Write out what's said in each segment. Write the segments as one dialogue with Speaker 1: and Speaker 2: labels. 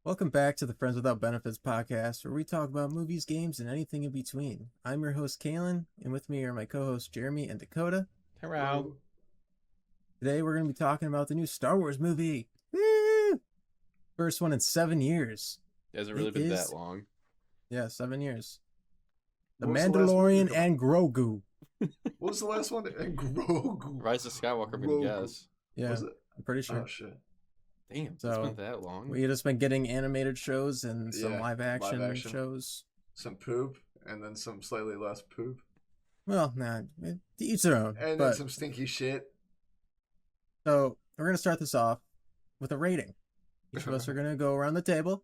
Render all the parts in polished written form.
Speaker 1: Welcome back to the Friends Without Benefits podcast, where we talk about movies, games, and anything in between. I'm your host, Kalen, and with me are my co-hosts, Jeremy and Dakota.
Speaker 2: Hello.
Speaker 1: Today, we're going to be talking about the new Star Wars movie. Woo! First one in 7 years.
Speaker 2: Has it really been that long?
Speaker 1: Yeah, 7 years. The
Speaker 3: What was the last movie to
Speaker 1: Mandalorian
Speaker 3: come out?
Speaker 1: and Grogu.
Speaker 3: What was the last one? And Grogu.
Speaker 2: Rise of Skywalker, I'm gonna guess.
Speaker 1: Yeah,
Speaker 3: Was it?
Speaker 1: I'm pretty sure.
Speaker 3: Oh shit.
Speaker 2: Damn, it's
Speaker 1: So,
Speaker 2: been that long.
Speaker 1: We just been getting animated shows and some
Speaker 3: Yeah,
Speaker 1: live action
Speaker 3: live action.
Speaker 1: shows.
Speaker 3: Some poop, and then some slightly less poop,
Speaker 1: Well, nah, to each their own.
Speaker 3: and
Speaker 1: but...
Speaker 3: then some stinky shit.
Speaker 1: So we're going to start this off with a rating. Each of us are going to go around the table,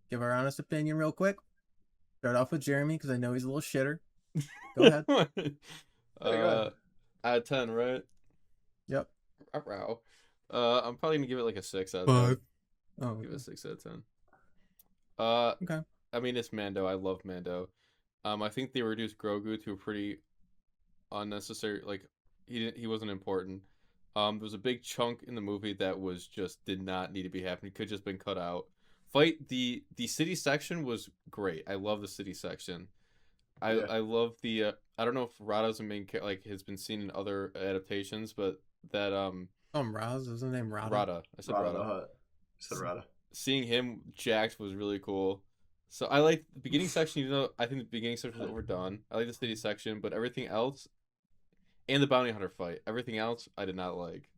Speaker 1: give our honest opinion real quick. Start off with Jeremy because I know he's a little shitter. Go ahead.
Speaker 3: ahead.
Speaker 2: Out of 10, right?
Speaker 1: Yep.
Speaker 2: Wow. I'm probably gonna give it like a 6 out of 10.
Speaker 1: Oh,
Speaker 2: Give it a 6 out of 10.
Speaker 1: okay.
Speaker 2: I mean, it's Mando. I love Mando. I think they reduced Grogu to a pretty unnecessary. Like, he wasn't important. There was a big chunk in the movie that was just did not need to be happening. Could just been cut out. The city section was great. I love the city section. I love the I don't know if Rada's a main like has been seen in other adaptations, but that
Speaker 1: Raz, is his name Rada?
Speaker 2: Rada. I said
Speaker 3: Rada
Speaker 2: Rada.
Speaker 3: the Hutt. Said Rada.
Speaker 2: Seeing him jacked was really cool. So I like the beginning section, even though I think the beginning section was overdone. I like the city section, but everything else, and the bounty hunter fight, everything else I did not like.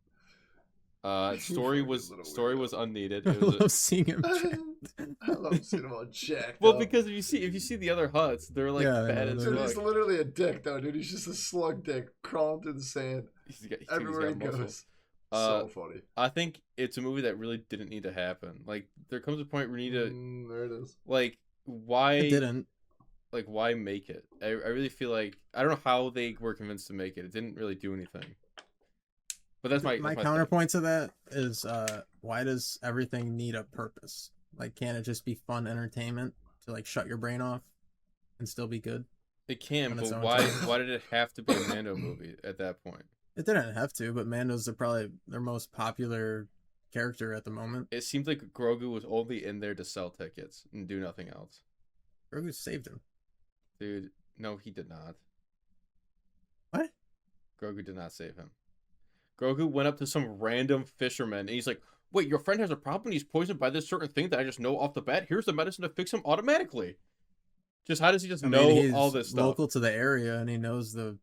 Speaker 2: Story was unneeded.
Speaker 1: I
Speaker 2: It was
Speaker 1: love seeing him.
Speaker 3: I love seeing him all jacked
Speaker 2: well
Speaker 3: up.
Speaker 2: because if you see the other huts, they're like
Speaker 1: Yeah, I
Speaker 2: bad
Speaker 1: know,
Speaker 2: as
Speaker 1: they're-
Speaker 3: Dude, he's
Speaker 2: fuck.
Speaker 3: literally a dick, though, dude. He's just a slug dick crawling through the sand
Speaker 2: He's got
Speaker 3: everywhere he
Speaker 2: muscle.
Speaker 3: goes.
Speaker 2: Uh,
Speaker 3: So funny.
Speaker 2: I think it's a movie that really didn't need to happen. Like there comes a point where you need to
Speaker 3: There it is.
Speaker 2: like why
Speaker 1: It didn't.
Speaker 2: like why make it? I really feel like I don't know how they were convinced to make it. It didn't really do anything. But that's my thing.
Speaker 1: counterpoint to that is why does everything need a purpose? Like, can't it just be fun entertainment to like shut your brain off and still be good?
Speaker 2: It can,
Speaker 1: on its
Speaker 2: but
Speaker 1: own
Speaker 2: why
Speaker 1: time.
Speaker 2: why did it have to be a Mando movie at that point?
Speaker 1: It didn't have to, but Mando's probably their most popular character at the moment.
Speaker 2: It seemed like Grogu was only in there to sell tickets and do nothing else.
Speaker 1: Grogu saved him.
Speaker 2: Dude, no, he did not.
Speaker 1: What?
Speaker 2: Grogu did not save him. Grogu went up to some random fisherman and he's like, wait, your friend has a problem? He's poisoned by this certain thing that I just know off the bat. Here's the medicine to fix him automatically. Just how does he just know
Speaker 1: he's
Speaker 2: all this stuff?
Speaker 1: local to the area, and he knows the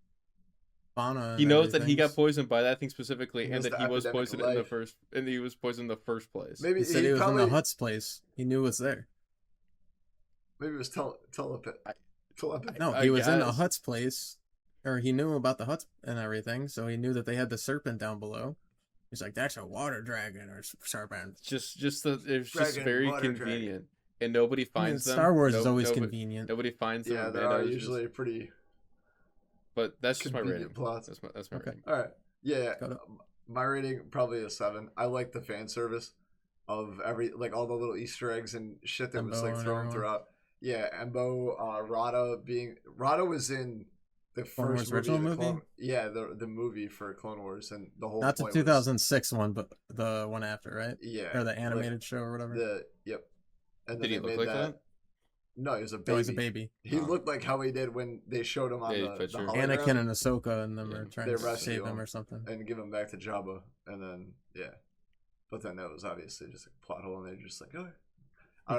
Speaker 1: fauna.
Speaker 2: He knows that he got
Speaker 1: everything.
Speaker 2: poisoned by that thing specifically,
Speaker 3: He
Speaker 2: and
Speaker 3: knows
Speaker 2: that
Speaker 3: the
Speaker 2: he was
Speaker 3: epidemic
Speaker 2: poisoned in the
Speaker 3: life.
Speaker 2: first, and he was poisoned in the first place.
Speaker 3: Maybe
Speaker 1: He said he was
Speaker 3: probably,
Speaker 1: in the Hutt's place. He knew it was there.
Speaker 3: Maybe it was telepathy.
Speaker 1: No,
Speaker 2: I
Speaker 1: he was in the
Speaker 2: guess.
Speaker 1: Hutt's place, or he knew about the Hutt and everything, so he knew that they had the serpent down below. He's like, that's a water dragon or serpent.
Speaker 2: Just it was just
Speaker 3: Dragon,
Speaker 2: very
Speaker 3: water
Speaker 2: convenient, and nobody
Speaker 1: I mean,
Speaker 2: finds them.
Speaker 1: Star Wars is
Speaker 2: No-
Speaker 1: always
Speaker 2: nobody,
Speaker 1: convenient.
Speaker 2: Nobody finds them.
Speaker 3: Yeah,
Speaker 2: and
Speaker 3: there
Speaker 2: Mando
Speaker 3: are
Speaker 2: is just-
Speaker 3: usually pretty
Speaker 2: But that's just my
Speaker 3: convenient
Speaker 2: rating.
Speaker 3: plots.
Speaker 2: That's my
Speaker 1: Okay.
Speaker 2: rating.
Speaker 3: All right. Yeah.
Speaker 1: Got it.
Speaker 3: My rating probably a 7. I like the fan service of all the little Easter eggs and shit that was
Speaker 1: Embo
Speaker 3: like
Speaker 1: and
Speaker 3: thrown
Speaker 1: everyone.
Speaker 3: throughout. Yeah, Embo, Rada was in the
Speaker 1: Clone Wars
Speaker 3: first
Speaker 1: original
Speaker 3: movie.
Speaker 1: movie?
Speaker 3: The movie for Clone Wars, and the whole
Speaker 1: Not the
Speaker 3: point was-
Speaker 1: 2006 one, but the one after, right?
Speaker 3: yeah,
Speaker 1: Or the
Speaker 3: like,
Speaker 1: animated show or whatever.
Speaker 3: Yep. And then
Speaker 2: Did he
Speaker 3: they
Speaker 2: look
Speaker 3: made
Speaker 2: like that?
Speaker 3: No, he was a baby.
Speaker 1: No, he's a baby.
Speaker 3: He
Speaker 2: Oh.
Speaker 3: looked like how he did when they showed him on
Speaker 2: Yeah,
Speaker 3: the
Speaker 2: picture.
Speaker 3: hologram
Speaker 1: Anakin and Ahsoka and them
Speaker 2: Yeah.
Speaker 1: are trying
Speaker 3: They
Speaker 1: to
Speaker 3: rescue
Speaker 1: save him
Speaker 3: him.
Speaker 1: or something.
Speaker 3: and give him back to Jabba, and then but then that was obviously just a plot hole, and they're just like, oh,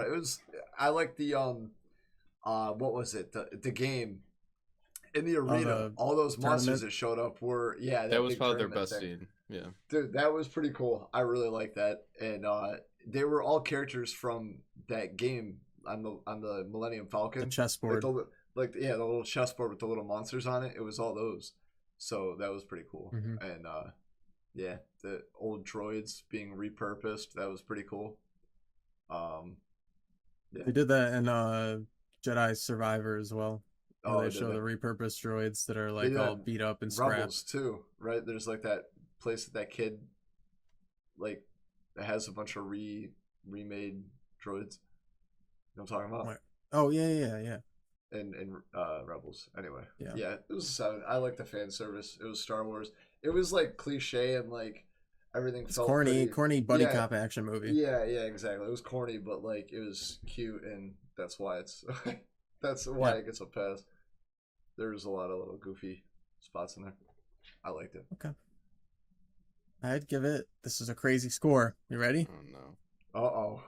Speaker 3: it was. I like the what was it? The game in the arena.
Speaker 1: the
Speaker 3: All those monsters
Speaker 1: tournament?
Speaker 3: that showed up were
Speaker 2: That was
Speaker 3: big
Speaker 2: probably their
Speaker 3: tournament
Speaker 2: best
Speaker 3: thing.
Speaker 2: scene. Yeah.
Speaker 3: Dude, that was pretty cool. I really like that, and they were all characters from that game on the Millennium Falcon.
Speaker 1: The
Speaker 3: Like
Speaker 1: chessboard.
Speaker 3: the little chessboard with the little monsters on it. It was all those. So that was pretty cool.
Speaker 1: Mhm.
Speaker 3: And yeah, the old droids being repurposed. That was pretty cool.
Speaker 1: They did that in Jedi Survivor as well. Where they
Speaker 3: did
Speaker 1: show
Speaker 3: that.
Speaker 1: the repurposed droids that are like
Speaker 3: did
Speaker 1: all
Speaker 3: that
Speaker 1: beat up and scrapped.
Speaker 3: Rebels too, right? There's like that place that kid like that has a bunch of remade droids. You know what I'm talking about?
Speaker 1: What? Oh yeah.
Speaker 3: And Rebels. Anyway,
Speaker 1: Yeah.
Speaker 3: it was a 7. I like the fan service. It was Star Wars. It was like cliche and like everything
Speaker 1: It's
Speaker 3: felt
Speaker 1: corny,
Speaker 3: pretty,
Speaker 1: buddy
Speaker 3: yeah,
Speaker 1: cop action movie.
Speaker 3: yeah, exactly. It was corny, but like it was cute, and that's why it's that's why
Speaker 1: Yeah.
Speaker 3: it gets a pass. There was a lot of little goofy spots in there. I liked it.
Speaker 1: Okay. I'd give it. This is a crazy score. You ready?
Speaker 2: Oh no.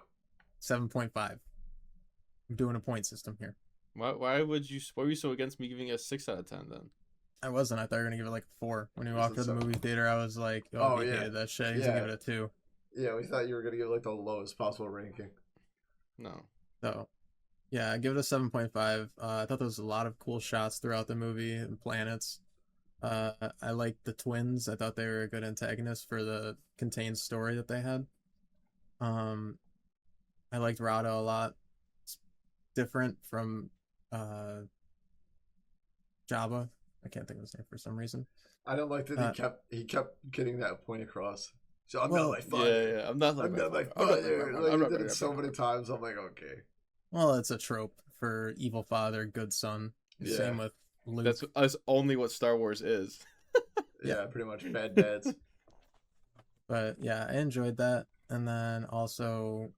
Speaker 1: 7.5. I'm doing a point system here.
Speaker 2: Why would you? Why were you so against me giving it a 6 out of 10 then?
Speaker 1: I wasn't. I thought you were gonna give it like a 4. When you
Speaker 3: Is
Speaker 1: walked
Speaker 3: it
Speaker 1: to the
Speaker 3: 7?
Speaker 1: movie theater, I was like,
Speaker 3: Oh,
Speaker 1: he
Speaker 3: yeah.
Speaker 1: hated that shit. He's
Speaker 3: Yeah.
Speaker 1: gonna give it a 2.
Speaker 3: Yeah, we thought you were gonna give like the lowest possible ranking.
Speaker 2: No.
Speaker 1: So, yeah, I give it a 7.5. I thought there was a lot of cool shots throughout the movie and planets. I liked the twins. I thought they were a good antagonist for the contained story that they had. I liked Rada a lot. It's different from Jabba. I can't think of his name for some reason.
Speaker 3: I don't like that he kept getting that point across. So I'm
Speaker 1: Well,
Speaker 3: not like father.
Speaker 2: Yeah. I'm not
Speaker 3: I'm not like father. Like he did it so many times. I'm like, okay.
Speaker 1: Well, it's a trope for evil father, good son.
Speaker 3: Yeah.
Speaker 1: Same with Luke.
Speaker 2: That's only what Star Wars is.
Speaker 3: Yeah, pretty much bad dads.
Speaker 1: But yeah, I enjoyed that. And then also,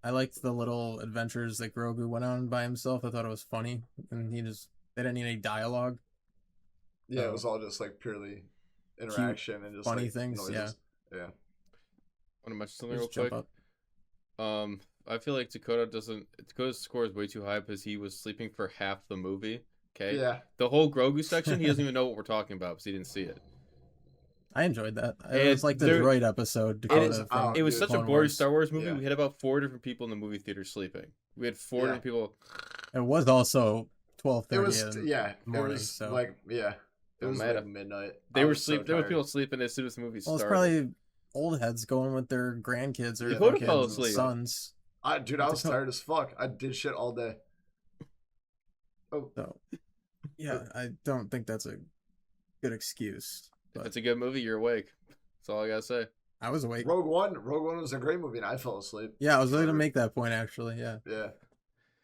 Speaker 1: I liked the little adventures that Grogu went on by himself. I thought it was funny. And they didn't need any dialogue.
Speaker 3: Yeah, it was all just like purely interaction and just
Speaker 1: funny
Speaker 3: like,
Speaker 1: things.
Speaker 3: noises.
Speaker 1: Yeah.
Speaker 2: Want to mention something
Speaker 1: Just
Speaker 2: real
Speaker 1: jump
Speaker 2: quick?
Speaker 1: up.
Speaker 2: I feel like Dakota's score is way too high because he was sleeping for half the movie. Okay.
Speaker 3: Yeah.
Speaker 2: The whole Grogu section, he doesn't even know what we're talking about because he didn't see it.
Speaker 1: I enjoyed that.
Speaker 2: And
Speaker 1: It was like the droid episode.
Speaker 2: It was such a
Speaker 3: Clone
Speaker 2: boring Star Wars movie.
Speaker 3: Yeah.
Speaker 2: We had about 4 different people in the movie theater sleeping. We had 4 different people.
Speaker 1: It was also 12:30
Speaker 3: It was
Speaker 1: in
Speaker 3: yeah.
Speaker 1: the morning.
Speaker 3: It was
Speaker 1: so
Speaker 3: like yeah. It
Speaker 2: Oh,
Speaker 3: was
Speaker 2: man.
Speaker 3: like midnight.
Speaker 2: They
Speaker 3: I
Speaker 2: were
Speaker 3: was so
Speaker 2: sleep. There were
Speaker 3: tired.
Speaker 2: people sleeping as soon as the movie
Speaker 1: well,
Speaker 2: started.
Speaker 1: it's probably old heads going with their grandkids or
Speaker 2: Dakota fell
Speaker 1: fucking
Speaker 2: asleep.
Speaker 1: sons.
Speaker 3: Dude, I was
Speaker 1: Dakota-
Speaker 3: tired as fuck. I did shit all day. Oh,
Speaker 1: So, yeah, I don't think that's a good excuse.
Speaker 2: If
Speaker 1: But
Speaker 2: it's a good movie, you're awake. That's all I gotta say.
Speaker 1: I was awake.
Speaker 3: Rogue One was a great movie, and I fell asleep.
Speaker 1: Yeah, I was going to make that point actually. Yeah.
Speaker 3: Yeah.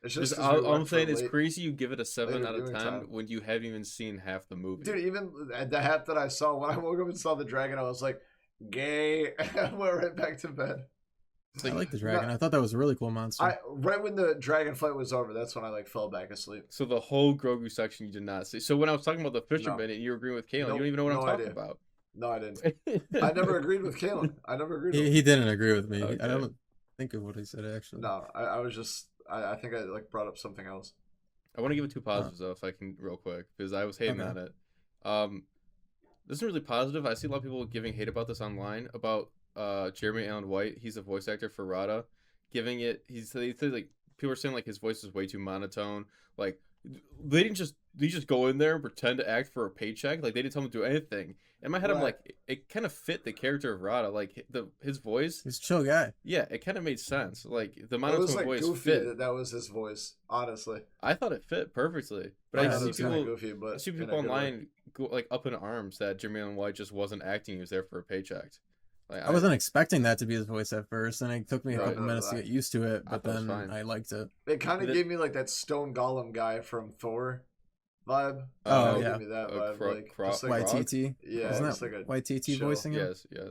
Speaker 3: It's
Speaker 2: Just,
Speaker 3: 'cause we
Speaker 2: all I'm
Speaker 3: went for
Speaker 2: saying is
Speaker 3: late-
Speaker 2: crazy. You give it a 7
Speaker 3: later
Speaker 2: out of
Speaker 3: viewing
Speaker 2: 10
Speaker 3: time.
Speaker 2: when you haven't even seen half the movie.
Speaker 3: Dude, even the half that I saw when I woke up and saw the dragon, I was like, "Gay!" I went right back to bed.
Speaker 2: It's
Speaker 1: I
Speaker 2: like-
Speaker 1: like the dragon. I thought that was a really cool monster.
Speaker 3: Right when the dragon fight was over, that's when I like fell back asleep.
Speaker 2: So the whole Grogu section you did not see. So when I was talking about the fisherman and you were agreeing with Kalen,
Speaker 3: Nope,
Speaker 2: you don't even know what
Speaker 3: no
Speaker 2: I'm talking
Speaker 3: idea.
Speaker 2: about.
Speaker 3: No, I didn't. I never agreed with Kalen. I never agreed with him.
Speaker 1: He didn't agree with me.
Speaker 2: Okay.
Speaker 1: I don't think of what he said actually.
Speaker 3: No, I was just I think I like brought up something else.
Speaker 2: I want to give it 2 positives though, if I can, real quick, because I was hating
Speaker 1: Okay.
Speaker 2: on it. This isn't really positive. I see a lot of people giving hate about this online about Jeremy Allen White. He's a voice actor for Rada, giving it. They said like people are saying like his voice is way too monotone. Like they just go in there and pretend to act for a paycheck. Like they didn't tell him to do anything. In my head, I'm
Speaker 3: Right.
Speaker 2: like, it kind of fit the character of Rada. Like his voice,
Speaker 1: He's a chill guy.
Speaker 2: yeah, it kind of made sense. Like the
Speaker 3: It
Speaker 2: monotone
Speaker 3: was like
Speaker 2: voice
Speaker 3: goofy
Speaker 2: fit.
Speaker 3: that was his voice. Honestly,
Speaker 2: I thought it fit perfectly, but
Speaker 1: Yeah,
Speaker 2: I
Speaker 1: it
Speaker 2: see
Speaker 1: was
Speaker 3: kinda
Speaker 2: people.
Speaker 3: goofy, but
Speaker 2: I see
Speaker 3: in a
Speaker 2: people
Speaker 3: good way.
Speaker 2: online go like up in arms that Jeremy Allen White just wasn't acting; he was there for a paycheck. Like
Speaker 1: I wasn't expecting that to be his voice at first, and it took me a
Speaker 2: Right.
Speaker 1: couple minutes to get used to it.
Speaker 2: I
Speaker 1: But
Speaker 2: thought it was
Speaker 1: then
Speaker 2: fine.
Speaker 1: I liked it.
Speaker 3: It kind of
Speaker 2: The-
Speaker 3: gave me like that Stone Golem guy from Thor vibe.
Speaker 1: Oh,
Speaker 3: It
Speaker 1: yeah.
Speaker 3: gave me that vibe.
Speaker 2: Cro-
Speaker 3: like,
Speaker 2: Cro-
Speaker 3: just like,
Speaker 2: Grog?
Speaker 1: YTT.
Speaker 3: yeah,
Speaker 1: Isn't
Speaker 3: just
Speaker 1: that
Speaker 3: like a
Speaker 1: YTT
Speaker 3: show.
Speaker 1: voicing him?
Speaker 2: Yes, yes.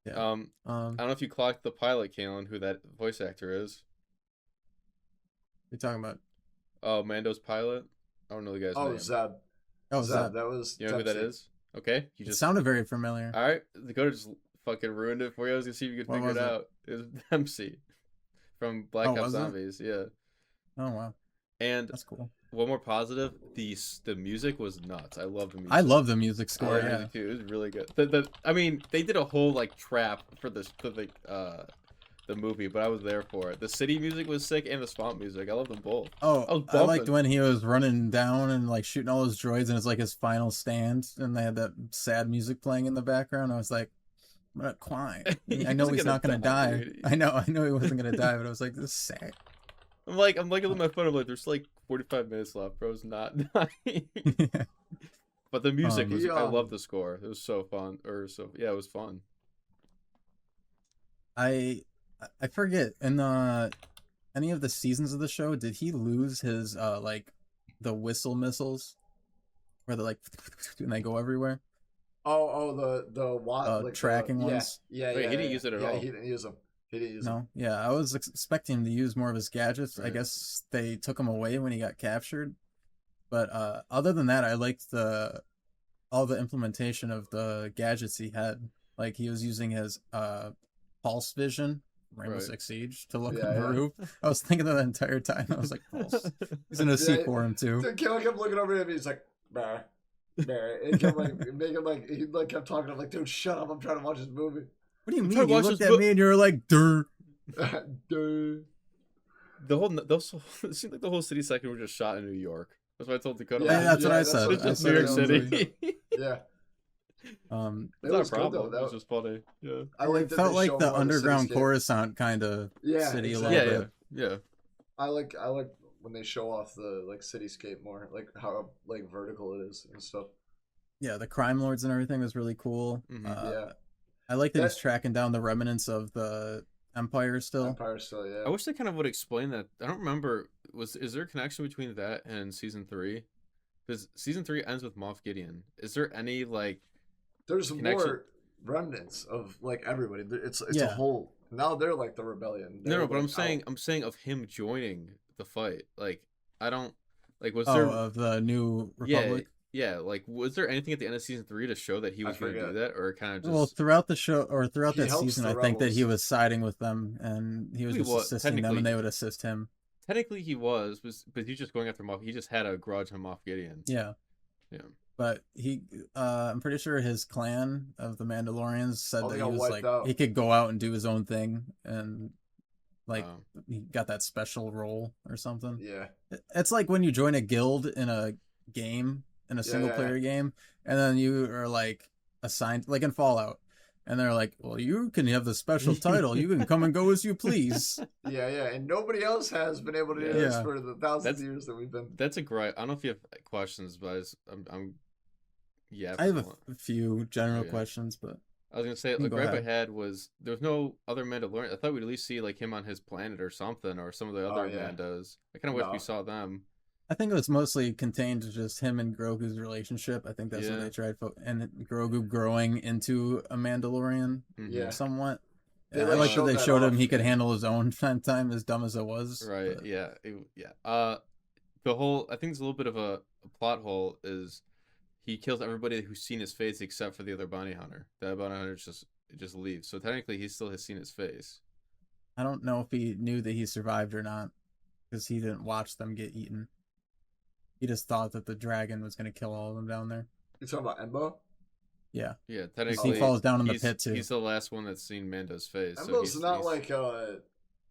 Speaker 1: Yeah.
Speaker 2: I don't know if you clocked the pilot, Kalen, who that voice actor is.
Speaker 1: You're talking about?
Speaker 2: Oh, Mando's pilot. I don't know the guy's
Speaker 3: oh
Speaker 2: name.
Speaker 3: Zeb.
Speaker 1: Oh,
Speaker 3: Zeb.
Speaker 1: Zeb.
Speaker 3: That was.
Speaker 2: You know who that
Speaker 3: Dempsey.
Speaker 2: is? Okay, you
Speaker 1: It
Speaker 2: just
Speaker 1: sounded very familiar.
Speaker 2: all right. Dakota just fucking ruined it for you. I was gonna see if you could
Speaker 1: What
Speaker 2: figure it
Speaker 1: was it?
Speaker 2: out. It was Dempsey from Black
Speaker 1: Oh,
Speaker 2: Ops
Speaker 1: was it?
Speaker 2: Zombies. Yeah,
Speaker 1: Oh wow,
Speaker 2: and
Speaker 1: that's cool.
Speaker 2: one more positive: the music was nuts. I love the music.
Speaker 1: I love the music
Speaker 2: I
Speaker 1: score.
Speaker 2: like the
Speaker 1: Yeah.
Speaker 2: music too. It was really good. I mean, they did a whole like trap for the movie, but I was there for it. The city music was sick, and the swamp music. I love them both. I was
Speaker 1: Oh, I liked
Speaker 2: bumping.
Speaker 1: when he was running down and like shooting all those droids, and it's like his final stand, and they had that sad music playing in the background. I was like, I'm gonna cry.
Speaker 2: He
Speaker 1: I know
Speaker 2: wasn't
Speaker 1: he's
Speaker 2: gonna
Speaker 1: not gonna
Speaker 2: die,
Speaker 1: die.
Speaker 2: dude.
Speaker 1: I know he wasn't gonna die, but I was like, this is sad.
Speaker 2: I'm like looking at my phone. I'm like, there's like 45 minutes left, bro. It's not dying. But the music was. I love the score. It was so fun. Yeah, it was fun.
Speaker 1: I forget in any of the seasons of the show, did he lose his like the whistle missiles, where they're like and they go everywhere?
Speaker 3: The what? Like
Speaker 1: tracking ones.
Speaker 3: Yeah.
Speaker 2: Wait, he didn't use it at
Speaker 3: Yeah,
Speaker 2: all.
Speaker 3: he didn't use them. He didn't use them.
Speaker 1: No, yeah, I was expecting him to use more of his gadgets. I
Speaker 3: Right.
Speaker 1: guess they took him away when he got captured. But other than that, I liked all the implementation of the gadgets he had. Like he was using his pulse vision, Rainbow
Speaker 2: Right.
Speaker 1: Six Siege, to look
Speaker 3: Yeah,
Speaker 1: on the
Speaker 3: yeah.
Speaker 1: roof. I was thinking that the entire time. I was like, pulse. He's in a seat for him too.
Speaker 3: Dude, Kayla kept looking over at me. He's like, bah, bah. It kept like making like he like kept talking. I'm like, dude, shut up. I'm trying to watch this movie.
Speaker 1: What do you
Speaker 2: I'm
Speaker 1: mean?
Speaker 2: trying to
Speaker 1: You
Speaker 2: watch
Speaker 1: looked
Speaker 2: this
Speaker 1: at me and you were like, "Durr."
Speaker 3: Dude.
Speaker 2: It seemed like the whole city sector were just shot in New York. That's what I told Dakota.
Speaker 3: Yeah,
Speaker 1: that's what I
Speaker 3: that's
Speaker 1: said.
Speaker 3: what-
Speaker 2: It's just
Speaker 1: I
Speaker 2: New
Speaker 1: said
Speaker 2: York
Speaker 1: it was
Speaker 2: City.
Speaker 3: Yeah.
Speaker 2: It's
Speaker 3: It
Speaker 2: not
Speaker 3: was
Speaker 2: a
Speaker 3: good
Speaker 2: problem.
Speaker 3: though.
Speaker 2: It was just funny. Yeah.
Speaker 3: I
Speaker 1: Well,
Speaker 3: like
Speaker 1: it
Speaker 3: that
Speaker 1: felt
Speaker 3: they
Speaker 1: like
Speaker 3: show
Speaker 1: the
Speaker 3: more of
Speaker 1: underground
Speaker 3: cityscape.
Speaker 1: Coruscant kind of
Speaker 3: Yeah,
Speaker 1: city
Speaker 3: exactly.
Speaker 1: a
Speaker 2: Yeah,
Speaker 1: little
Speaker 2: yeah,
Speaker 1: bit.
Speaker 2: yeah.
Speaker 3: I like when they show off the like cityscape more, like how like vertical it is and stuff.
Speaker 1: Yeah, the crime lords and everything was really cool.
Speaker 2: Mhm.
Speaker 3: Yeah.
Speaker 1: I like that he's
Speaker 3: That-
Speaker 1: tracking down the remnants of the Empire still.
Speaker 3: Empire still, yeah.
Speaker 2: I wish they kind of would explain that. I don't remember. Is there a connection between that and season 3? Because season 3 ends with Moff Gideon. Is there any like?
Speaker 3: There's
Speaker 2: connection-
Speaker 3: more remnants of like everybody. It's a
Speaker 1: Yeah.
Speaker 3: whole. Now they're like the rebellion.
Speaker 2: No,
Speaker 3: They're,
Speaker 2: but
Speaker 3: like,
Speaker 2: I'm saying of him joining the fight. Like I don't like. Was
Speaker 1: Oh,
Speaker 2: there?
Speaker 1: of the New Republic.
Speaker 2: Yeah. Like was there anything at the end of season 3 to show that he
Speaker 3: I
Speaker 2: was going to do
Speaker 3: forget.
Speaker 2: that, or kind of just?
Speaker 1: Well, throughout the show or throughout
Speaker 3: He
Speaker 1: that
Speaker 3: helps
Speaker 1: season,
Speaker 3: the
Speaker 1: I think that he
Speaker 3: rebels.
Speaker 1: was siding with them and he was
Speaker 2: He
Speaker 1: just
Speaker 2: was,
Speaker 1: assisting them,
Speaker 2: technically.
Speaker 1: and they would assist him.
Speaker 2: Technically, he was, but he's just going after Moff. He just had a grudge on Moff Gideon.
Speaker 1: Yeah,
Speaker 2: Yeah.
Speaker 1: but I'm pretty sure his clan of the Mandalorians said
Speaker 3: Oh,
Speaker 1: that
Speaker 3: they
Speaker 1: he
Speaker 3: got
Speaker 1: was
Speaker 3: wiped
Speaker 1: like
Speaker 3: out.
Speaker 1: he could go out and do his own thing, and like
Speaker 2: Oh.
Speaker 1: he got that special role or something.
Speaker 3: Yeah.
Speaker 1: It's like when you join a guild in a game, in a single player game, and then you are like assigned, like in Fallout, and they're like, well, you can have the special title, you can come and go as you please.
Speaker 3: Yeah, and nobody else has been able to do this
Speaker 1: Yeah.
Speaker 3: for the thousands
Speaker 2: That's-
Speaker 3: of years that we've been.
Speaker 2: That's a gripe. I don't know if you have questions, but I'm yeah.
Speaker 1: I have a few general
Speaker 2: Yeah.
Speaker 1: questions, but
Speaker 2: I was gonna say
Speaker 1: You
Speaker 2: the
Speaker 1: go
Speaker 2: gripe I
Speaker 1: ahead.
Speaker 2: had was there was no other Mandalorian. I thought we'd at least see like him on his planet or something, or some of the other
Speaker 3: yeah.
Speaker 2: Mandos. I kind of wish
Speaker 3: No.
Speaker 2: we saw them.
Speaker 1: I think it was mostly contained to just him and Grogu's relationship. I think that's what
Speaker 2: Yeah.
Speaker 1: they tried, and Grogu growing into a Mandalorian
Speaker 2: Mhm.
Speaker 3: Yeah.
Speaker 1: somewhat.
Speaker 3: They,
Speaker 1: I
Speaker 3: like,
Speaker 1: like that
Speaker 3: showed
Speaker 1: they
Speaker 3: that
Speaker 1: showed him
Speaker 3: off.
Speaker 1: he could handle his own time, as dumb as it was.
Speaker 2: Right.
Speaker 1: but-
Speaker 2: Yeah. Yeah. The whole I think it's a little bit of a plot hole is he kills everybody who's seen his face except for the other bounty hunter. That bounty hunter just leaves. So technically, he still has seen his face.
Speaker 1: I don't know if he knew that he survived or not, because he didn't watch them get eaten. He just thought that the dragon was going to kill all of them down there.
Speaker 3: You talking about Embo?
Speaker 1: Yeah,
Speaker 2: Yeah.
Speaker 1: 'cause
Speaker 2: Technically,
Speaker 1: he falls down in the
Speaker 2: he's-
Speaker 1: pit too.
Speaker 2: He's the last one that's seen Mando's face. so
Speaker 3: Embo's
Speaker 2: he's-
Speaker 3: not
Speaker 2: he's-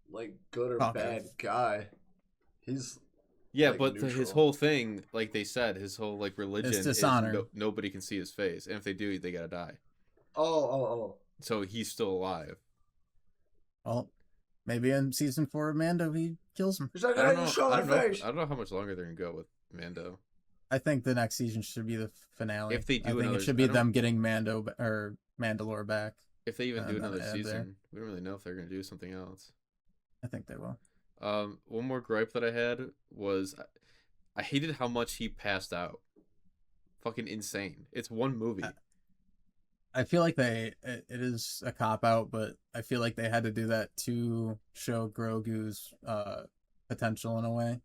Speaker 3: like good or
Speaker 1: Talkative.
Speaker 3: bad guy. He's
Speaker 2: Yeah,
Speaker 3: like,
Speaker 2: but his
Speaker 3: neutral.
Speaker 2: whole thing, like they said, his whole like religion is
Speaker 1: dishonor.
Speaker 2: nobody can see his face, and if they do, they gotta die.
Speaker 3: oh.
Speaker 2: So he's still alive.
Speaker 1: Well, maybe in season 4 of Mando he kills him.
Speaker 3: He's like,
Speaker 2: I
Speaker 3: I
Speaker 2: don't
Speaker 3: didn't
Speaker 2: know.
Speaker 3: show
Speaker 2: I
Speaker 3: my
Speaker 2: don't know.
Speaker 3: face.
Speaker 2: I don't know how much longer they're gonna go with Mando.
Speaker 1: I think the next season should be the finale.
Speaker 2: If they do
Speaker 1: I think
Speaker 2: another-
Speaker 1: it should
Speaker 2: I
Speaker 1: be
Speaker 2: don't-
Speaker 1: them getting or Mandalore back.
Speaker 2: If they even do
Speaker 1: And then
Speaker 2: another
Speaker 1: add there.
Speaker 2: season, we don't really know if they're gonna do something else.
Speaker 1: I think they will.
Speaker 2: One more gripe that I had was I hated how much he passed out. Fucking insane. It's one movie.
Speaker 1: I feel like it is a cop out, but I feel like they had to do that to show Grogu's potential in a way